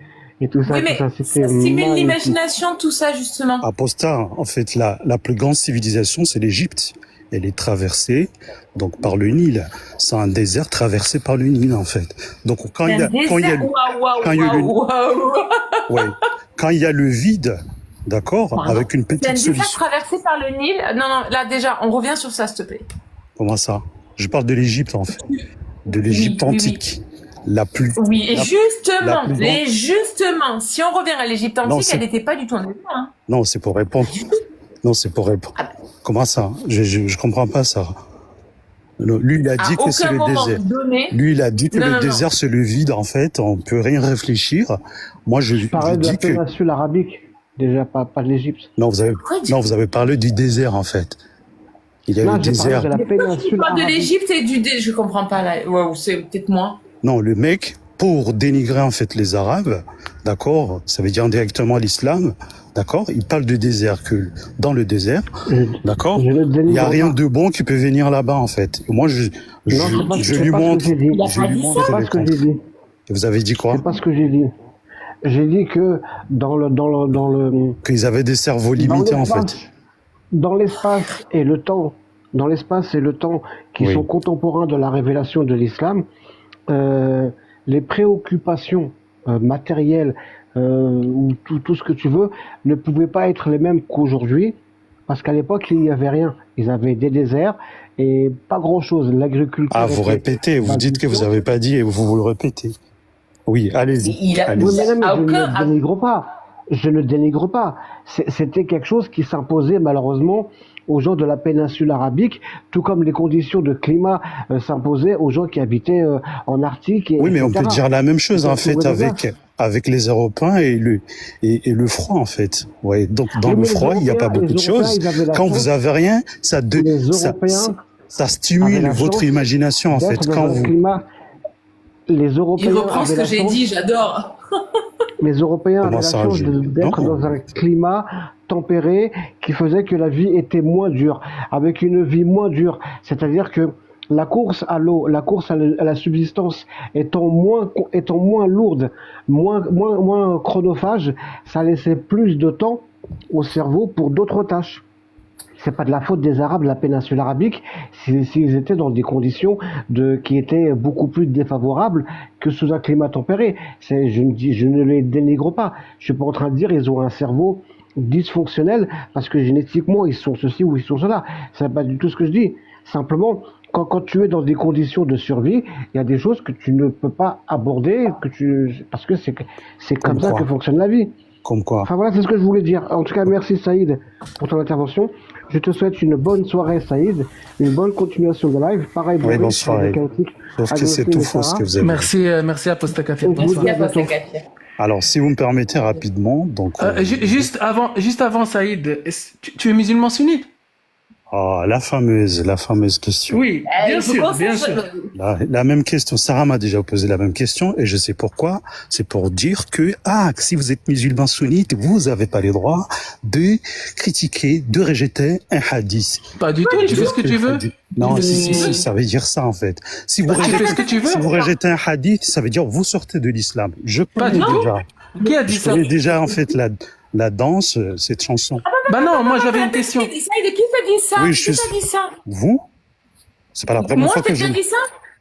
tout ça. Oui, mais tout ça, ça c'était stimule magnifique. l'imagination, tout ça, justement. Apostat, en fait, la plus grande civilisation, c'est l'Égypte. Elle est traversée donc par le Nil. C'est un désert traversé par le Nil, en fait. Donc quand il y a, quand il y a, quand il y a le- ouais, quand il y a le vide, d'accord, Pardon. avec une C'est un petite désert solution. traversé par le Nil. Non, là, déjà, on revient sur ça, s'il te plaît. Comment ça? Je parle de l'Égypte, en fait. De l'Égypte Oui, oui, antique. La plus, Oui, et la- justement, la plus grande- justement, si on revient à l'Égypte antique, c'est- elle n'était pas du tout en désert. Hein. non, c'est pour répondre. Non, c'est pour répondre. Comment ça? Je comprends pas ça. Non, lui, il a À dit que c'est aucun le moment désert. donné. Lui, il a dit que Non, le non, désert, c'est le vide, en fait. On peut rien réfléchir. Moi, je Je parlais de la dis que, péninsule arabique, déjà, pas de l'Égypte. non, Quoi, non, vous avez parlé du désert, en fait. Il y a Non, le j'ai désert. parlé de la Tu péninsule parles de arabique. l'Égypte et du désert. Je comprends pas là. Ouais, ou c'est peut-être moi. Non, le mec, pour dénigrer, en fait, les Arabes, d'accord, ça veut dire indirectement l'islam, d'accord, il parle de désert, que dans le désert, d'accord, Je ne il dénigre n'y a rien pas. de bon qui peut venir là-bas, en fait. Et moi, je Non, lui c'est pas ce montre, que j'ai dit. Il a je pas lui dit montre C'est pas les ce que comptes. j'ai dit. Et vous avez dit quoi? C'est pas ce que j'ai dit. J'ai dit que dans le Qu'ils avaient des cerveaux dans limités, en l'espace, fait. dans l'espace et le temps, qui Oui. sont contemporains de la révélation de l'islam, les préoccupations matérielles ou tout ce que tu veux ne pouvaient pas être les mêmes qu'aujourd'hui, parce qu'à l'époque il n'y avait rien. Ils avaient des déserts et pas grand-chose. L'agriculture. Ah, vous était répétez, vous pas dites du que vous tout. avez pas dit et vous le répétez. Oui, allez-y. Il a- Oui, Allez-y. mais non, mais À je aucun- ne dénigre pas. Je ne dénigre pas. C'était quelque chose qui s'imposait malheureusement aux gens de la péninsule arabique, tout comme les conditions de climat s'imposaient aux gens qui habitaient en Arctique. Oui, mais on etc. peut dire la même chose, Vous en trouvez fait, des avec les Européens et le froid, en fait. Ouais, donc, dans Oui, le mais froid, il n'y a pas beaucoup de les Européens, choses. ils avaient la Quand chance- vous avez rien, ça les Européens avaient stimule la votre chance imagination, en fait. d'être Quand dans un vous, climat. Les Européens Il reprend ce avaient que la j'ai chance- dit, j'adore. Les Européens Comment avaient la ça, chance je- d'être non. dans un climat tempéré qui faisait que la vie était moins dure, avec une vie moins dure. C'est-à-dire que la course à l'eau, la course à la subsistance étant moins lourde, moins chronophage, ça laissait plus de temps au cerveau pour d'autres tâches. C'est pas de la faute des Arabes, de la péninsule arabique, s'ils étaient dans des conditions qui étaient beaucoup plus défavorables que sous un climat tempéré. Je ne les dénigre pas. Je suis pas en train de dire ils ont un cerveau dysfonctionnel parce que génétiquement ils sont ceci ou ils sont cela. C'est pas du tout ce que je dis. Simplement, quand tu es dans des conditions de survie, il y a des choses que tu ne peux pas aborder, parce que c'est comme ça quoi que fonctionne la vie. comme quoi. Enfin voilà, c'est ce que je voulais dire. En tout cas, merci Saïd pour ton intervention. Je te souhaite une bonne soirée Saïd, une bonne continuation de live. Pareil, Oui, Boris, bonsoir. Chaotique, Sauf que c'est Agnostic tout et faux ce Sarah. que vous avez dit. Merci Apostat Kafir. Et je vous Bonsoir. dis à Merci à toi, bientôt. Katia. Alors, si vous me permettez rapidement, donc... Juste avant Saïd, tu es musulman sunnite? la fameuse question. Oui, bien sûr, bien sûr. La même question. Sarah m'a déjà posé la même question et je sais pourquoi. C'est pour dire que, si vous êtes musulman sunnite, vous n'avez pas le droit de critiquer, de rejeter un hadith. Pas du tout, tu fais ce que tu veux. Non, si, ça veut dire ça, en fait. Si vous tu fais ce que tu veux. Si vous rejetez un hadith, ça veut dire vous sortez de l'islam. Je connais déjà. Qui a dit ça? Je connais déjà, en fait, la danse, cette chanson. Bah non, moi j'avais une question. Qui t'a dit ça? Oui, Qui t'a dit ça? Vous? C'est pas la première fois que Moi, je t'ai dit ça?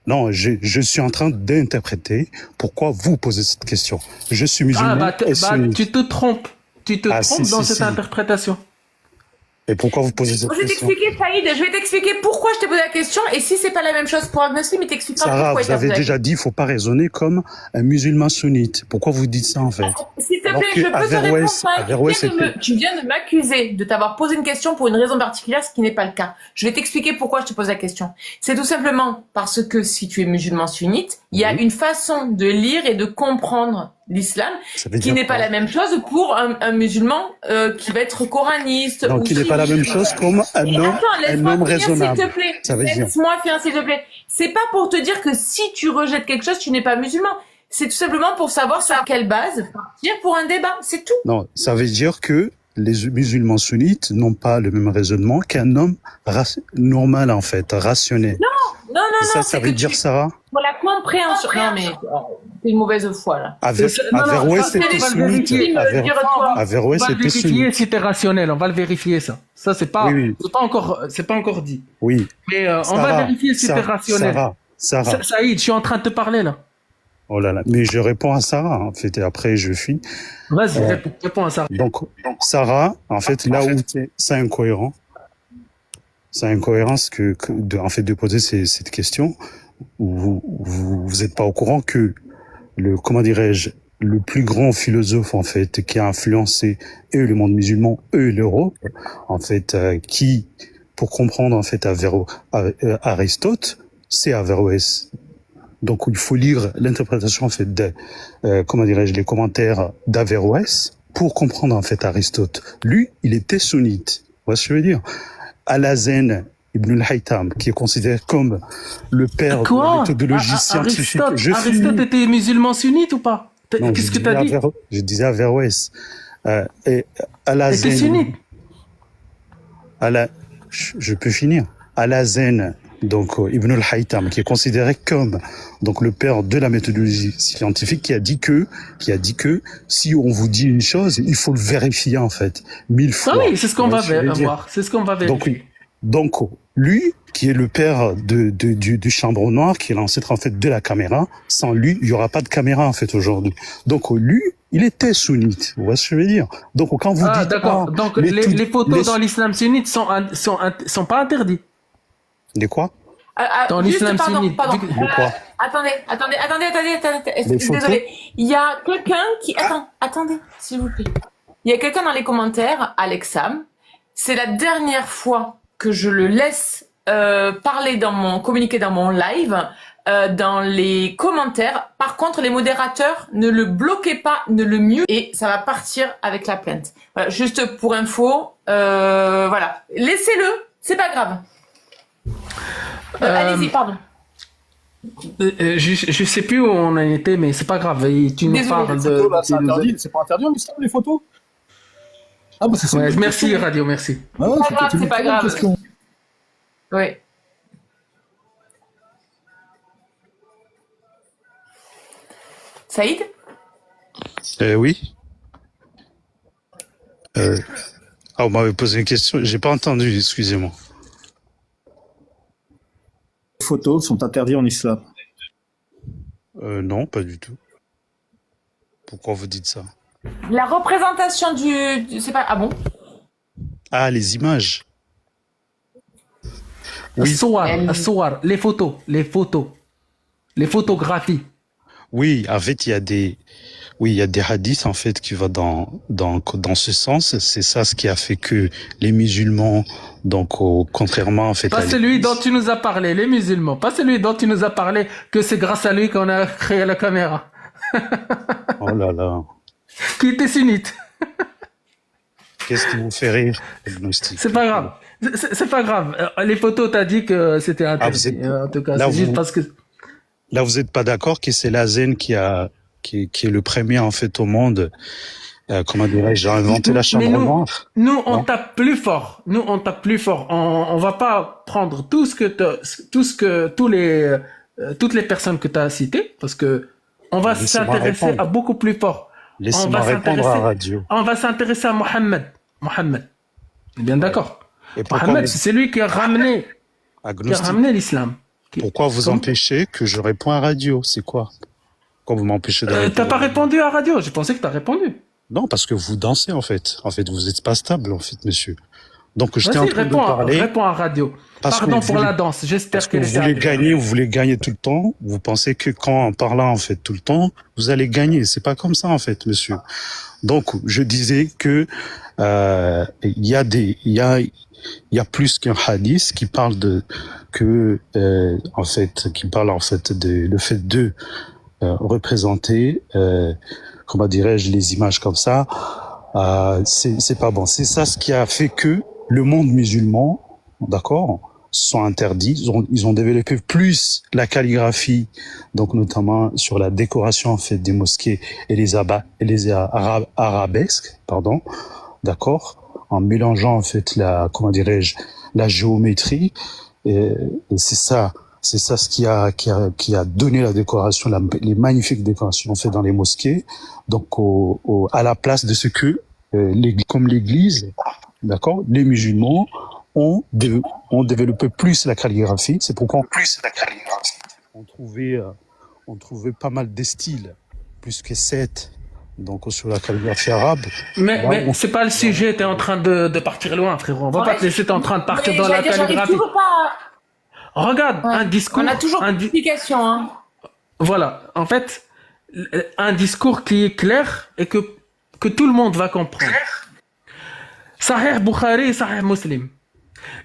Non, je suis en train d'interpréter pourquoi vous posez cette question. Je suis musulman et sunnite. Tu te trompes. Tu te trompes dans cette interprétation. Et pourquoi vous posez cette question? Je vais t'expliquer pourquoi je t'ai posé la question, et si c'est pas la même chose pour Agnostic, mais t'expliqueras Sarah, pourquoi. vous avez déjà dit, il faut pas raisonner comme un musulman sunnite. Pourquoi vous dites ça, en fait? S'il te plaît, je peux te répondre. Tu viens de m'accuser de t'avoir posé une question pour une raison particulière, ce qui n'est pas le cas. Je vais t'expliquer pourquoi je te pose la question. C'est tout simplement parce que si tu es musulman sunnite, il y a une façon de lire et de comprendre l'islam qui n'est pas la même chose pour un musulman qui va être coraniste. Donc, qui n'est pas la même chose comme un homme raisonnable. S'il te plaît. Laisse-moi finir, s'il te plaît. C'est pas pour te dire que si tu rejettes quelque chose, tu n'es pas musulman. C'est tout simplement pour savoir sur quelle base partir pour un débat. C'est tout. Non, ça veut dire que les musulmans sunnites n'ont pas le même raisonnement qu'un homme normal, en fait, rationnel. Non. Ça veut dire, Sarah? Pour la compréhension. Non, mais c'est une mauvaise foi, là. Averroès était sunnite. Averroès était sunnite. Si t'es rationnel, on va le vérifier, ça. Ça, c'est pas encore dit. Oui. Mais on va vérifier si t'es rationnel. Sarah. Saïd, je suis en train de te parler, là. Oh là là, mais je réponds à Sarah, en fait, et après je finis. Vas-y, réponds à Sarah. Donc, Sarah, en fait, là où c'est incohérent, en fait, de poser cette question, vous êtes pas au courant que le plus grand philosophe, en fait, qui a influencé le monde musulman, l'Europe, en fait, qui, pour comprendre, en fait, Aristote, c'est Averroès. Donc, il faut lire l'interprétation, en fait, les commentaires d'Averroès pour comprendre, en fait, Aristote. Lui, il était sunnite. Vous voyez ce que je veux dire? Al-Hazen Ibn al-Haytham, qui est considéré comme le père de la méthodologie scientifique. Aristote était musulman sunnite ou pas? Qu'est-ce que tu as dit? Je disais Averroès. Et Al-Hazen. Était sunnite. Je peux finir. Al-Hazen, donc Ibn al-Haytham, qui est considéré comme donc le père de la méthodologie scientifique, qui a dit que si on vous dit une chose, il faut le vérifier, en fait 1000 fois. Ah oui, c'est ce qu'on va voir. C'est ce qu'on va vérifier. Donc lui, qui est le père du chambre noir, qui est l'ancêtre, en fait, de la caméra, sans lui, il y aura pas de caméra, en fait, aujourd'hui. Donc lui, il était sunnite. Vous voyez ce que je veux dire? Donc quand vous dites d'accord. Donc les photos dans l'islam sunnite sont pas interdits. De quoi? Dans l'islam sunnite. De quoi? Attendez. Désolé. Il y a quelqu'un qui... Attendez, s'il vous plaît. Il y a quelqu'un dans les commentaires, Alexam. C'est la dernière fois que je le laisse communiquer dans mon live, dans les commentaires. Par contre, les modérateurs, ne le bloquez pas, ne le mute, et ça va partir avec la plainte. Voilà, juste pour info, voilà. Laissez-le, c'est pas grave. Allez-y, pardon. Je sais plus où on en était, mais c'est pas grave. Tu nous parles de... C'est pas interdit en islam, les photos? Ah, bah, c'est merci, Radio, merci. Ah ouais, c'est pas grave. Oui. Saïd? Oui. On m'avait posé une question, j'ai pas entendu, excusez-moi. Les photos sont interdites en islam. Non, pas du tout. Pourquoi vous dites ça? La représentation c'est pas... Ah bon? Ah, les images. Oui. Les photos. Les photographies. Oui, en fait, il y a des hadiths, en fait, qui vont dans ce sens. C'est ça ce qui a fait que les musulmans, donc, contrairement, en fait, pas celui dont tu nous as parlé, les musulmans. Pas celui dont tu nous as parlé, que c'est grâce à lui qu'on a créé la caméra. Oh là là. qui était sunnite. Qu'est-ce qui vous fait rire, agnostique? C'est pas grave. C'est pas grave. Les photos, t'as dit que c'était interdit. En tout cas, là, c'est juste parce que... Là, vous n'êtes pas d'accord que c'est la zen qui est le premier, en fait, au monde, comment dirais-je, a inventé la chambre noire. Nous, on tape plus fort. Nous, on tape plus fort. On va pas prendre toutes les personnes que tu as citées, parce que on va s'intéresser à beaucoup plus fort. Laissez-moi répondre à radio. On va s'intéresser à Mohammed. Mohammed. Bien d'accord. Mohammed, c'est lui qui a ramené l'islam. Pourquoi vous empêchez que je réponds à radio? C'est quoi? Pourquoi vous m'empêchez de répondre? T'as pas répondu à radio. Je pensais que t'as répondu. Non, parce que vous dansez, en fait. En fait, vous êtes pas stable, en fait, monsieur. Donc, j'étais en train de parler. Réponds à radio. Pardon pour la danse. J'espère que vous voulez gagner tout le temps. Vous pensez que en parlant, en fait, tout le temps, vous allez gagner. C'est pas comme ça, en fait, monsieur. Donc, je disais que, il y a plus qu'un hadith qui parle le fait de représenter, comment dirais-je, les images comme ça. C'est pas bon. C'est ça ce qui a fait que le monde musulman, d'accord, sont interdits. Ils ont développé plus la calligraphie, donc notamment sur la décoration en fait des mosquées et les arabesques, pardon, d'accord, en mélangeant en fait la géométrie. Et c'est ça ce qui a donné la décoration, les magnifiques décorations faites dans les mosquées. Donc à la place de ce que comme l'Église, d'accord, les musulmans ont développé plus la calligraphie. C'est pourquoi on trouvait pas mal de styles, plus que 7. Donc sur la calligraphie arabe. Mais c'est pas le sujet. T'es en train de partir loin, frérot. On va pas te laisser. T'es en train de partir dans la calligraphie. Regarde, un discours. On a toujours une explication, hein. Voilà. En fait, un discours qui est clair et que tout le monde va comprendre. Sahih Bukhari et Sahih Muslim.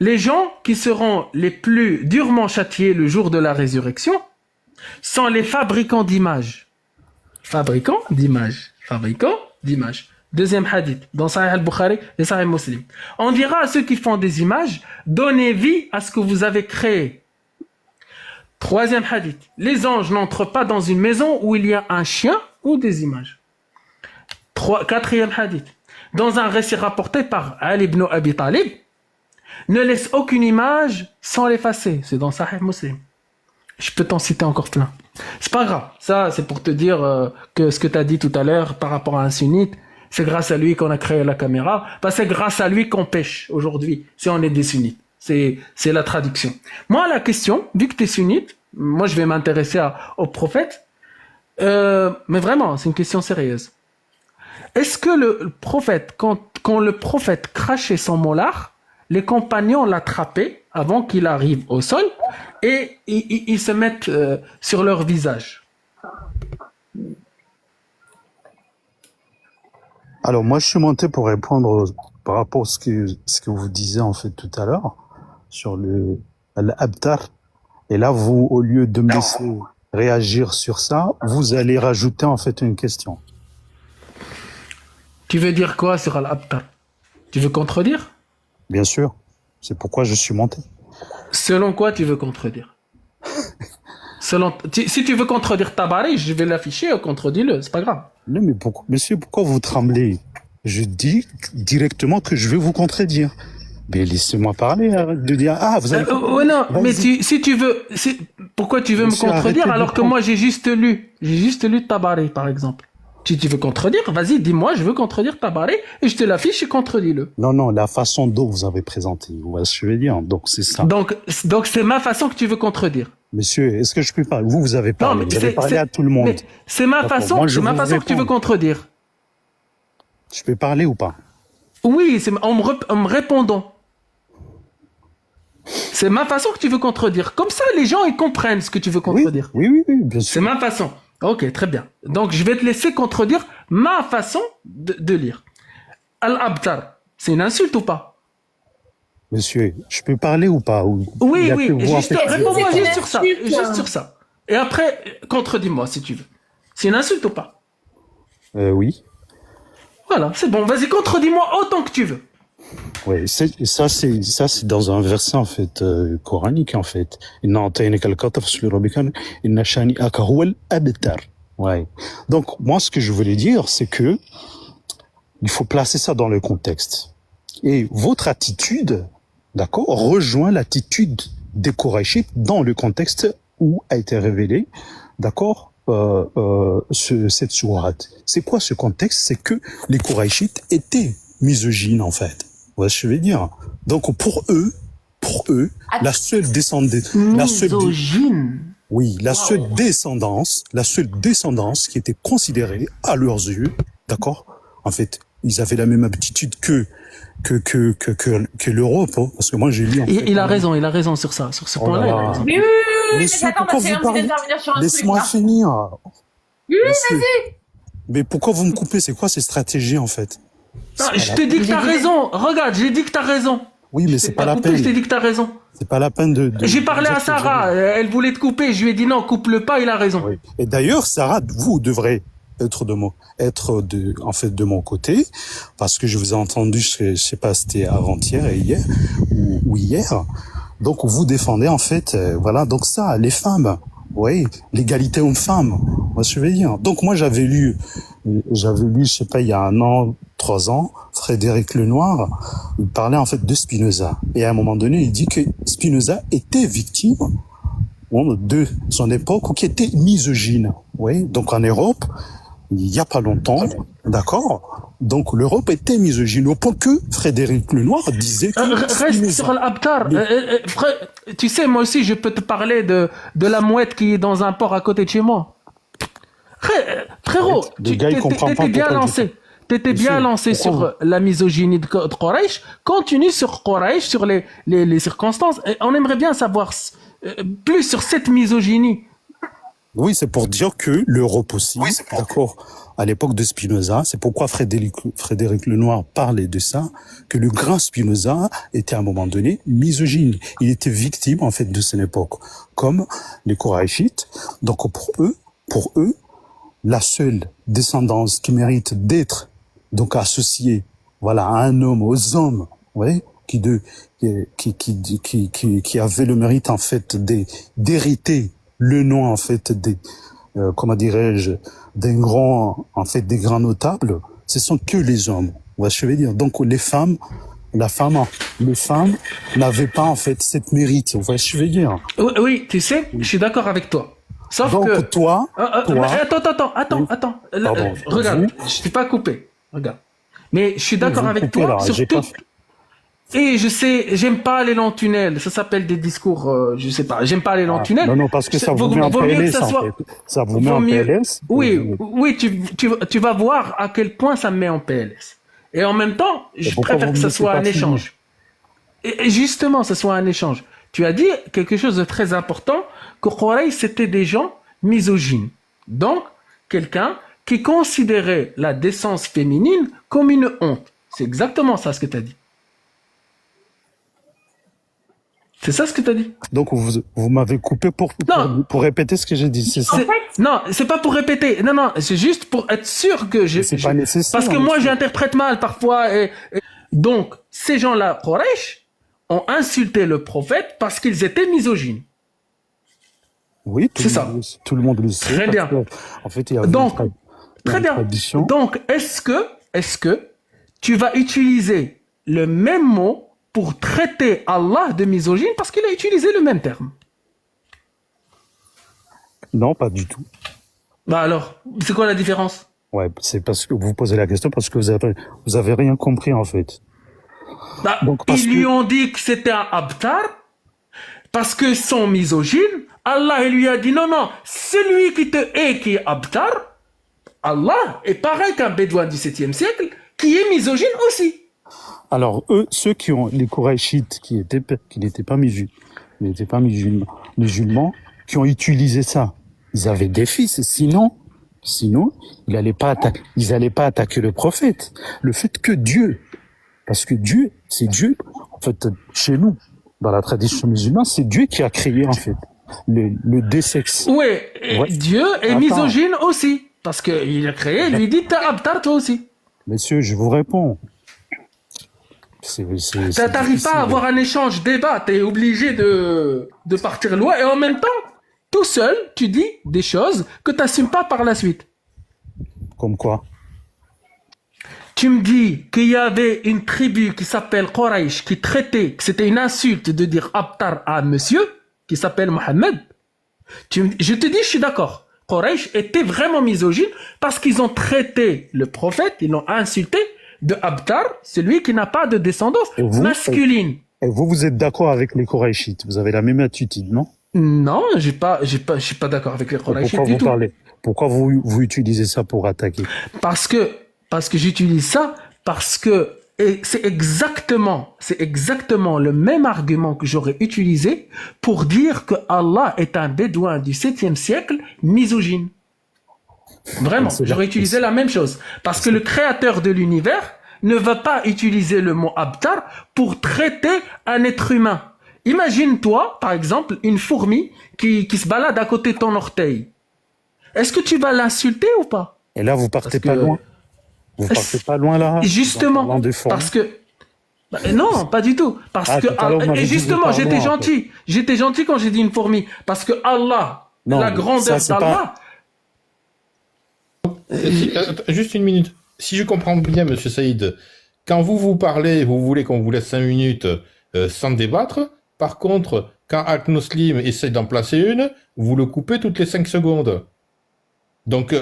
Les gens qui seront les plus durement châtiés le jour de la résurrection sont les fabricants d'images. Fabricants d'images. Deuxième hadith, dans Sahih al-Bukhari et Sahih Muslim. On dira à ceux qui font des images, donnez vie à ce que vous avez créé. Troisième hadith, les anges n'entrent pas dans une maison où il y a un chien ou des images. Quatrième hadith, dans un récit rapporté par Ali ibn Abi Talib, ne laisse aucune image sans l'effacer. C'est dans Sahih Muslim. Je peux t'en citer encore plein. C'est pas grave. Ça, c'est pour te dire que ce que tu as dit tout à l'heure par rapport à un sunnite, c'est grâce à lui qu'on a créé la caméra. C'est grâce à lui qu'on pêche aujourd'hui, si on est des sunnites. C'est la traduction. Moi, la question, vu que tu es sunnite, moi, je vais m'intéresser au prophète. Mais vraiment, c'est une question sérieuse. Est-ce que le prophète, quand le prophète crachait son molar, les compagnons l'attrapaient avant qu'il arrive au sol et ils se mettent sur leur visage? Alors moi je suis monté pour répondre par rapport à ce que vous disiez en fait tout à l'heure sur l'abtar, et là vous, au lieu de me laisser réagir sur ça, vous allez rajouter en fait une question. Tu veux dire quoi sur l'abtar? Tu veux contredire? Bien sûr, c'est pourquoi je suis monté. Selon quoi tu veux contredire? Si tu veux contredire Tabari, je vais l'afficher, contredis-le, c'est pas grave. Non, mais monsieur, pourquoi vous tremblez? Je dis directement que je vais vous contredire. Mais laissez-moi parler, de dire, vous allez... non, mais si tu veux... pourquoi tu veux me contredire alors que moi j'ai juste lu Tabari, par exemple? Si tu veux contredire, vas-y, dis-moi, je veux contredire Tabari, et je te l'affiche et contredis-le. Non, la façon dont vous avez présenté, vous voyez ce que je veux dire, donc c'est ça. Donc c'est ma façon que tu veux contredire. Monsieur, est-ce que je peux parler? Vous avez parlé, vous avez parlé à tout le monde. C'est ma façon que tu veux contredire. Je peux parler ou pas? Oui, en me répondant. C'est ma façon que tu veux contredire. Comme ça, les gens, ils comprennent ce que tu veux contredire. Oui, bien sûr. C'est ma façon. Ok, très bien. Donc, je vais te laisser contredire ma façon de lire. Al-Abtar, c'est une insulte ou pas? Monsieur, je peux parler ou pas? Oui, réponds-moi juste sur ça. Et après, contredis-moi si tu veux. C'est une insulte ou pas? Oui. Voilà, c'est bon. Vas-y, contredis-moi autant que tu veux. Oui, ça c'est dans un verset en fait coranique en fait. Inna a'taynaka al-kawthar fasli rabbika inna shani'aka huwal abtar. Ouais. Donc moi ce que je voulais dire c'est que il faut placer ça dans le contexte. Et votre attitude, d'accord, rejoint l'attitude des Qurayshites dans le contexte où a été révélé, d'accord, cette sourate. C'est quoi ce contexte? C'est que les Qurayshites étaient misogynes en fait. Ouais, je vais dire. Donc pour eux, la seule descendance, Misogyne. oui, la seule descendance qui était considérée à leurs yeux, d'accord. En fait, ils avaient la même aptitude que l'Europe, hein, parce que moi j'ai lu. En fait, Il a raison sur ça, sur ce point-là. Il a raison. Oui, mais attends, parce que j'ai envie d'intervenir sur un truc. Laisse-moi finir. Oui, vas-y. Mais pourquoi vous me coupez? C'est quoi ces stratégies en fait? Non, je te dis que t'as raison. Regarde, j'ai dit que t'as raison. Oui, mais c'est pas la peine. Je t'ai dit que t'as raison. C'est pas la peine de J'ai parlé à Sarah, elle voulait te couper, je lui ai dit non, coupe-le pas, il a raison. Oui. Et d'ailleurs, Sarah, vous devrez être de mon côté, parce que je vous ai entendu, je sais pas, c'était avant-hier et hier, ou hier. Donc, vous défendez, en fait, voilà, donc ça, les femmes. Oui, l'égalité homme-femme. Moi, je veux dire. Donc, moi, j'avais lu, je sais pas, il y a 1 an, 3 ans, Frédéric Lenoir, il parlait, en fait, de Spinoza. Et à un moment donné, il dit que Spinoza était victime de son époque, ou qui était misogyne. Oui. Donc, en Europe, il y a pas longtemps, d'accord? Donc, l'Europe était misogyne, au point que Frédéric Lenoir disait que... Reste sur l'Abtar. Tu sais, moi aussi, je peux te parler de la mouette qui est dans un port à côté de chez moi. Frérot, tu t'étais bien lancé. T'étais bien lancé sur la misogynie de Quraysh. Continue sur Quraysh, sur les circonstances. Et on aimerait bien savoir plus sur cette misogynie. Oui, c'est pour dire que l'Europe aussi, d'accord, à l'époque de Spinoza, c'est pourquoi Frédéric Lenoir parlait de ça, que le grand Spinoza était à un moment donné misogyne. Il était victime, en fait, de cette époque, comme les Qurayshites. Donc, pour eux, la seule descendance qui mérite d'être, donc, associée, voilà, à un homme, aux hommes, ouais, qui avait le mérite, en fait, d'hériter le nom, en fait, comment dirais-je, des grands notables, ce sont que les hommes. Ouais, je veux dire. Donc, les femmes n'avaient pas, en fait, cette mérite. Ouais, je veux dire. Oui, tu sais, je suis d'accord avec toi. Sauf donc, que... toi... Attends. Regarde, je t'ai pas coupé. Regarde. Mais je suis d'accord avec toi sur tout... Et je sais, j'aime pas aller dans le tunnel. Ça s'appelle des discours, je sais pas. J'aime pas aller dans le tunnel. Non, parce que ça vous met en PLS, en fait. Ça vous met en PLS. Oui, tu vas voir à quel point ça me met en PLS. Et en même temps, je préfère que ça soit un échange. Et justement, ça soit un échange. Tu as dit quelque chose de très important, que Quraysh, c'était des gens misogynes. Donc, quelqu'un qui considérait la décence féminine comme une honte. C'est exactement ça ce que tu as dit. C'est ça ce que tu as dit. Donc vous m'avez coupé pour répéter ce que j'ai dit, c'est ça? Non, c'est pas pour répéter. Non, c'est juste pour être sûr que c'est pas nécessaire. Parce que moi j'interprète mal parfois. Donc ces gens-là, Quraysh, ont insulté le prophète parce qu'ils étaient misogynes. Oui, tout le monde le sait. Très bien. En fait, il y a très bien. Tradition. Donc est-ce que tu vas utiliser le même mot pour traiter Allah de misogyne parce qu'il a utilisé le même terme? Non, pas du tout. Bah alors, c'est quoi la différence? Ouais, c'est parce que vous posez la question parce que vous avez rien compris en fait. Bah, ils lui ont dit que c'était un abtar parce que sont misogynes. Allah il lui a dit non, celui qui te hait qui est abtar, Allah est pareil qu'un bédouin du 7e siècle qui est misogyne aussi. Alors eux, ceux qui ont les Qurayshites qui n'étaient pas musulmans, qui ont utilisé ça, ils avaient des fils. Sinon, ils allaient pas attaquer le prophète. Le fait que Dieu, parce que Dieu, c'est Dieu. En fait, chez nous, dans la tradition musulmane, c'est Dieu qui a créé en fait le désexe. Oui, Dieu est misogyne aussi, parce que il a créé. Il lui dit t'es abtar toi aussi. Messieurs, je vous réponds. T'arrives pas à avoir un échange débat, t'es obligé de partir loin et en même temps, tout seul, tu dis des choses que t'assumes pas par la suite. Comme quoi? Tu me dis qu'il y avait une tribu qui s'appelle Quraysh qui traitait, que c'était une insulte de dire Abtar à un monsieur qui s'appelle Mohammed. Je te dis, je suis d'accord. Quraysh était vraiment misogyne parce qu'ils ont traité le prophète, ils l'ont insulté de Abtar, celui qui n'a pas de descendance masculine. Et vous êtes d'accord avec les Qurayshites? Vous avez la même attitude, non? Non, je suis pas d'accord avec les Qurayshites du tout. Pourquoi vous utilisez ça pour attaquer? Parce que j'utilise ça parce que c'est exactement le même argument que j'aurais utilisé pour dire que Allah est un bédouin du 7e siècle misogyne. Vraiment, j'aurais utilisé la même chose. Parce que le créateur de l'univers ne va pas utiliser le mot Abtar pour traiter un être humain. Imagine-toi, par exemple, une fourmi qui se balade à côté de ton orteil. Est-ce que tu vas l'insulter ou pas? Et là, vous partez pas loin. Vous partez pas loin là. Justement, parce que non, pas du tout. Parce que et justement, j'étais gentil. J'étais gentil quand j'ai dit une fourmi, parce que Allah, la grandeur d'Allah. Juste une minute. Si je comprends bien, Monsieur Saïd, quand vous parlez, vous voulez qu'on vous laisse 5 minutes sans débattre. Par contre, quand Al-Muslim essaie d'en placer une, vous le coupez toutes les 5 secondes. Donc,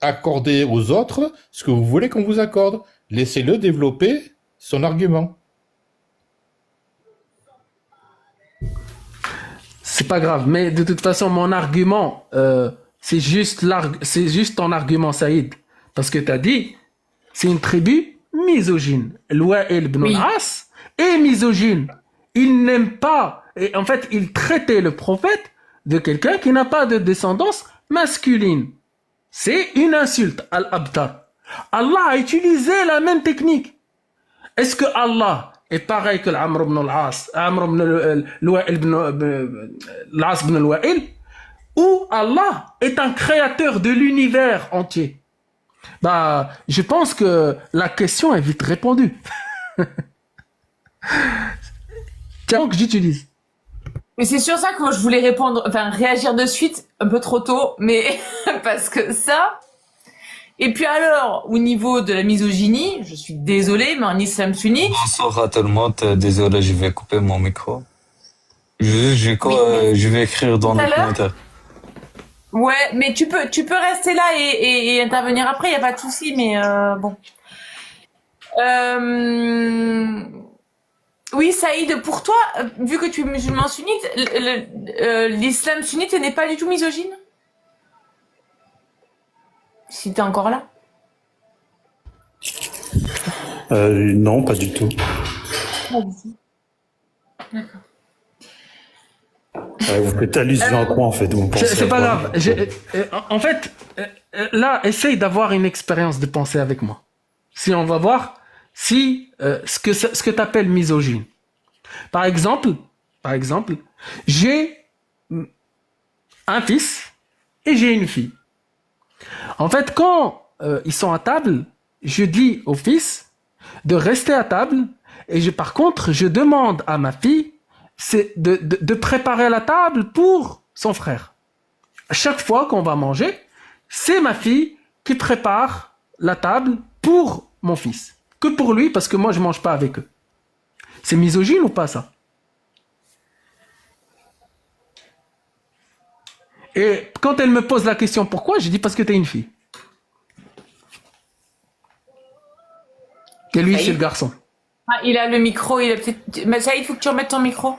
accordez aux autres ce que vous voulez qu'on vous accorde. Laissez-le développer son argument. C'est pas grave, mais de toute façon, mon argument, c'est juste ton argument, Saïd. Parce que tu as dit, c'est une tribu misogyne. Wa'il ibn al-As est misogyne. Il n'aime pas, et en fait, il traitait le prophète de quelqu'un qui n'a pas de descendance masculine. C'est une insulte, Al-Abtar. Allah a utilisé la même technique. Est-ce que Allah est pareil que l'Amr ibn al-As, Amr ibn al-As ibn al-Wa'il, ou Allah est un créateur de l'univers entier? Bah, je pense que la question est vite répondue. Tiens, que j'utilise. Mais c'est sur ça que je voulais réagir de suite, un peu trop tôt, mais parce que ça. Et puis alors, au niveau de la misogynie, je suis désolée, mais en islam sunnite. Bonsoir à tout le monde, désolé, je vais couper mon micro. Je vais écrire dans le commentaire. Ouais, mais tu peux rester là et intervenir après, il n'y a pas de souci, mais bon. Oui, Saïd, pour toi, vu que tu es musulman sunnite, l'islam sunnite n'est pas du tout misogyne? Si t'es encore là? Non, pas du tout. D'accord. Vous faites allusion à quoi en fait? C'est pas grave. En fait, là, essaye d'avoir une expérience de pensée avec moi. Si on va voir si ce que tu appelles misogyne. Par exemple, j'ai un fils et j'ai une fille. En fait, quand ils sont à table, je dis au fils de rester à table et par contre, je demande à ma fille de préparer la table pour son frère. À chaque fois qu'on va manger, c'est ma fille qui prépare la table pour mon fils. Que pour lui, parce que moi, je mange pas avec eux. C'est misogyne ou pas, ça? Et quand elle me pose la question pourquoi, je dis parce que t'es une fille. Et lui, c'est le garçon. Ah, il a le micro, il a peut-être... Mais ça, il faut que tu remettes ton micro.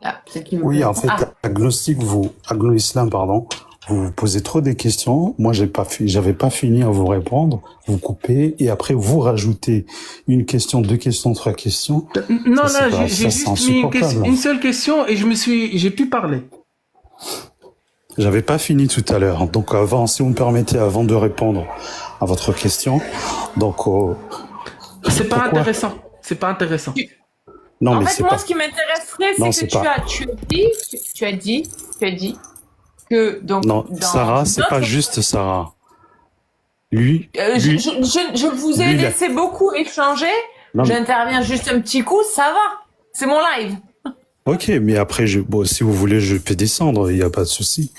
Ah, oui, en fait, agno-islam, pardon, vous posez trop des questions. Moi, j'avais pas fini à vous répondre. Vous coupez et après vous rajoutez une question, 2 questions, 3 questions. Non, j'ai juste mis une seule question et j'ai pu parler. J'avais pas fini tout à l'heure. Donc avant, si vous me permettez, avant de répondre à votre question, donc. C'est pas intéressant. C'est pas intéressant. Non, en fait, moi, ce qui m'intéresserait, c'est que tu as dit que donc Non, dans Sarah, c'est notre- pas juste Sarah. Lui, je vous ai lui, laissé beaucoup échanger. Non, mais- J'interviens juste un petit coup, ça va. C'est mon live. ok, mais après, bon, si vous voulez, je peux descendre, il n'y a pas de souci.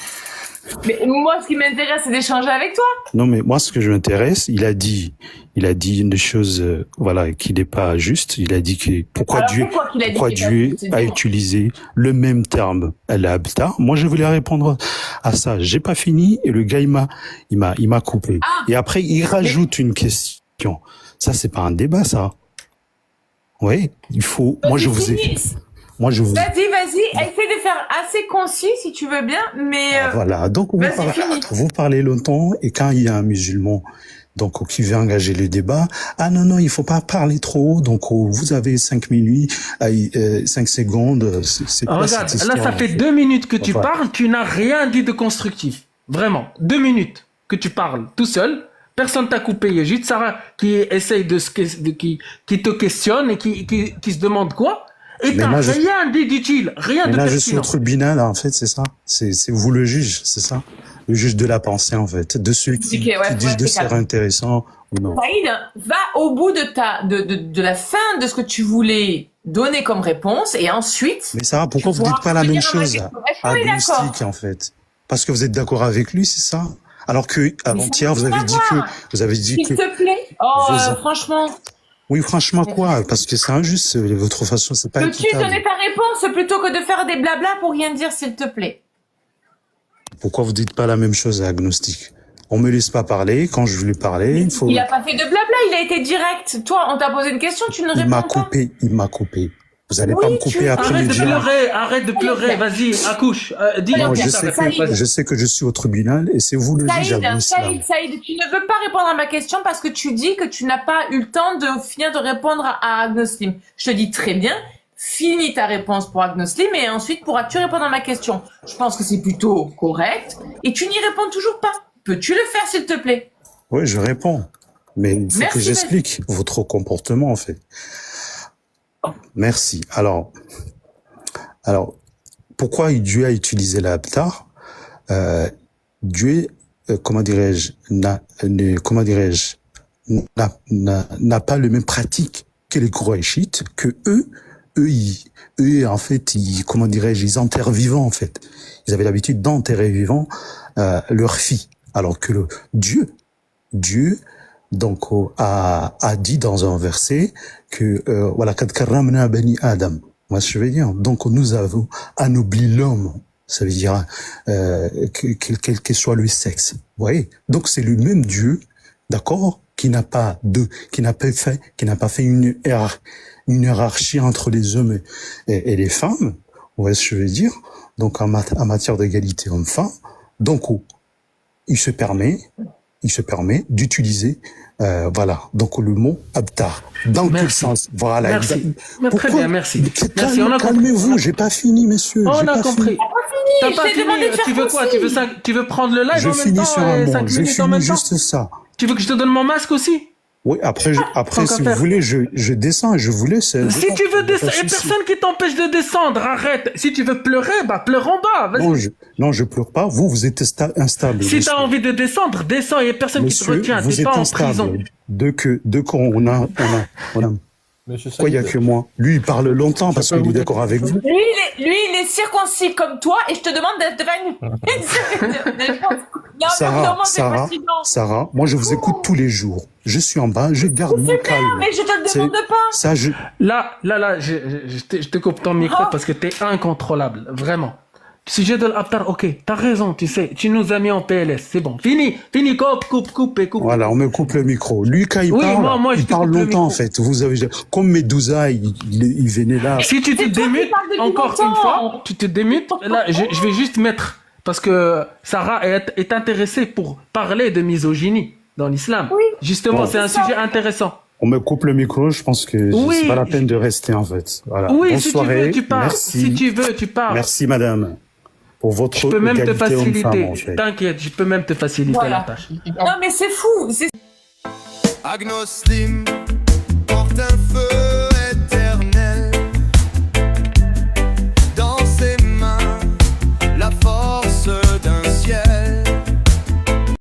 Mais moi, ce qui m'intéresse, c'est d'échanger avec toi. Non, mais moi, ce que je m'intéresse, il a dit une chose, voilà, qui n'est pas juste. Il a dit que pourquoi Alors, Dieu, c'est quoi qu'il a dit pourquoi qui est pas Dieu juste, c'est a dur. utilisé le même terme, al-abtar. Moi, je voulais répondre à ça. J'ai pas fini et le gars, il m'a coupé. Ah. Et après, il rajoute une question. Ça, c'est pas un débat, ça. Oui, il faut, moi, je vous ai, Vas-y, essaie de faire assez concis si tu veux bien, mais voilà. Donc, vas-y, finis. vous parlez longtemps et quand il y a un musulman, donc, qui veut engager le débat, ah non, il faut pas parler trop, donc, vous avez 5 minutes, 5 secondes, c'est quoi Regarde, cette là, histoire, ça fait en fait 2 minutes que tu Voilà. parles, tu n'as rien dit de constructif. Vraiment. 2 minutes que tu parles tout seul. Personne t'a coupé. Il y a juste Sarah qui essaye qui te questionne et qui se demande quoi. Et Mais t'as là, rien dit d'utile, rien Mais de là, je suis pertinent. au tribunal, en fait, c'est ça. C'est vous le juge, c'est ça. Le juge de la pensée, en fait. De ceux qui disent de c'est intéressant ou non. Saïd, va au bout de la fin de ce que tu voulais donner comme réponse et ensuite. Mais Sarah, pourquoi vous dites pas la même chose à Agnostic, en fait? Parce que vous êtes d'accord avec lui, c'est ça? Alors que, avant-hier, vous avez dit S'il que, te plaît. Oh, franchement. oui, franchement, quoi? Parce que c'est injuste, votre façon, c'est pas Peux-tu équitable. donner ta réponse plutôt que de faire des blablas pour rien dire, s'il te plaît? Pourquoi vous dites pas la même chose à Agnostic? On me laisse pas parler, quand je voulais parler, il faut... Il a pas fait de blabla, il a été direct. Toi, on t'a posé une question, tu ne réponds pas. Il m'a coupé. Vous allez pas me couper après Arrête me de dire... pleurer, arrête de pleurer, vas-y, accouche. Dis Non, dis je ta sais, réponse. je sais que je suis au tribunal et c'est vous le juge à l'islam. Saïd, tu ne veux pas répondre à ma question parce que tu dis que tu n'as pas eu le temps de finir de répondre à Agnoslim. Je te dis très bien, finis ta réponse pour Agnoslim et ensuite pourras-tu répondre à ma question. Je pense que c'est plutôt correct et tu n'y réponds toujours pas. Peux-tu le faire, s'il te plaît? Oui, je réponds. Mais il faut que j'explique votre comportement, en fait. Merci. Alors, pourquoi Dieu a utilisé l'abtar? Dieu, n'a pas le même pratique que les Qurayshites, que eux, en fait, ils enterrent vivants, en fait. Ils avaient l'habitude d'enterrer vivants leurs filles. Alors que Dieu, donc, a dit dans un verset que, voilà, kad karramna bani Adam. Moi, je veux dire, donc, nous avons anobli l'homme. Ça veut dire, quel que soit le sexe. Vous voyez? Donc, c'est le même Dieu, d'accord, qui n'a pas fait une hiérarchie entre les hommes et les femmes. Vous voyez ce que je veux dire? Donc, en matière d'égalité homme-femme. Donc, il se permet d'utiliser, voilà, donc le mot abtar. Dans quel sens? Voilà. Merci. Très bien, merci. Merci, on a compris. Calmez-vous, j'ai pas fini, messieurs. On a compris. T'as pas fini. Tu veux quoi? Tu veux prendre le live Je en même finis temps sur un et mot. 5 Je minutes en même finis temps? juste ça. Tu veux que je te donne mon masque aussi? Oui, après, si vous voulez, je descends et je vous laisse. Si tu veux descendre, il n'y a personne qui t'empêche de descendre, arrête. Si tu veux pleurer, bah pleure en bas, vas-y. Non, je pleure pas. Vous êtes instable. Si t'as envie de descendre, descends, il n'y a personne qui te retient, t'es pas en prison. Deux quand on a. Pourquoi il n'y a que moi? Lui, il parle longtemps parce qu'il est d'accord avec vous. Lui, il est circoncis comme toi et je te demande de Sarah, moi je vous écoute tous les jours. Je suis en bas, je garde mon calme. Mais je te le demande pas. Là, je te coupe ton micro parce que t'es incontrôlable, vraiment. Sujet de l'abtar, ok, t'as raison, tu sais, tu nous as mis en PLS, c'est bon. Fini, coupe. Voilà, on me coupe le micro. Lui, quand il parle, il parle longtemps, en fait. Vous avez, comme Medusa, il venait là. Si tu te démutes, encore une fois, tu te démutes, là, je vais juste mettre, parce que Sarah est intéressée pour parler de misogynie dans l'islam. Oui. Justement, c'est un sujet intéressant. On me coupe le micro, je pense que c'est pas la peine de rester, en fait. Voilà. Oui, bonne si soirée. tu veux, tu parles. Merci. Si tu veux, tu parles. Merci, madame. Pour votre je peux même te faciliter. homme-femme, en fait. T'inquiète, je peux même te faciliter la tâche. Non, mais c'est fou. Agnoslim.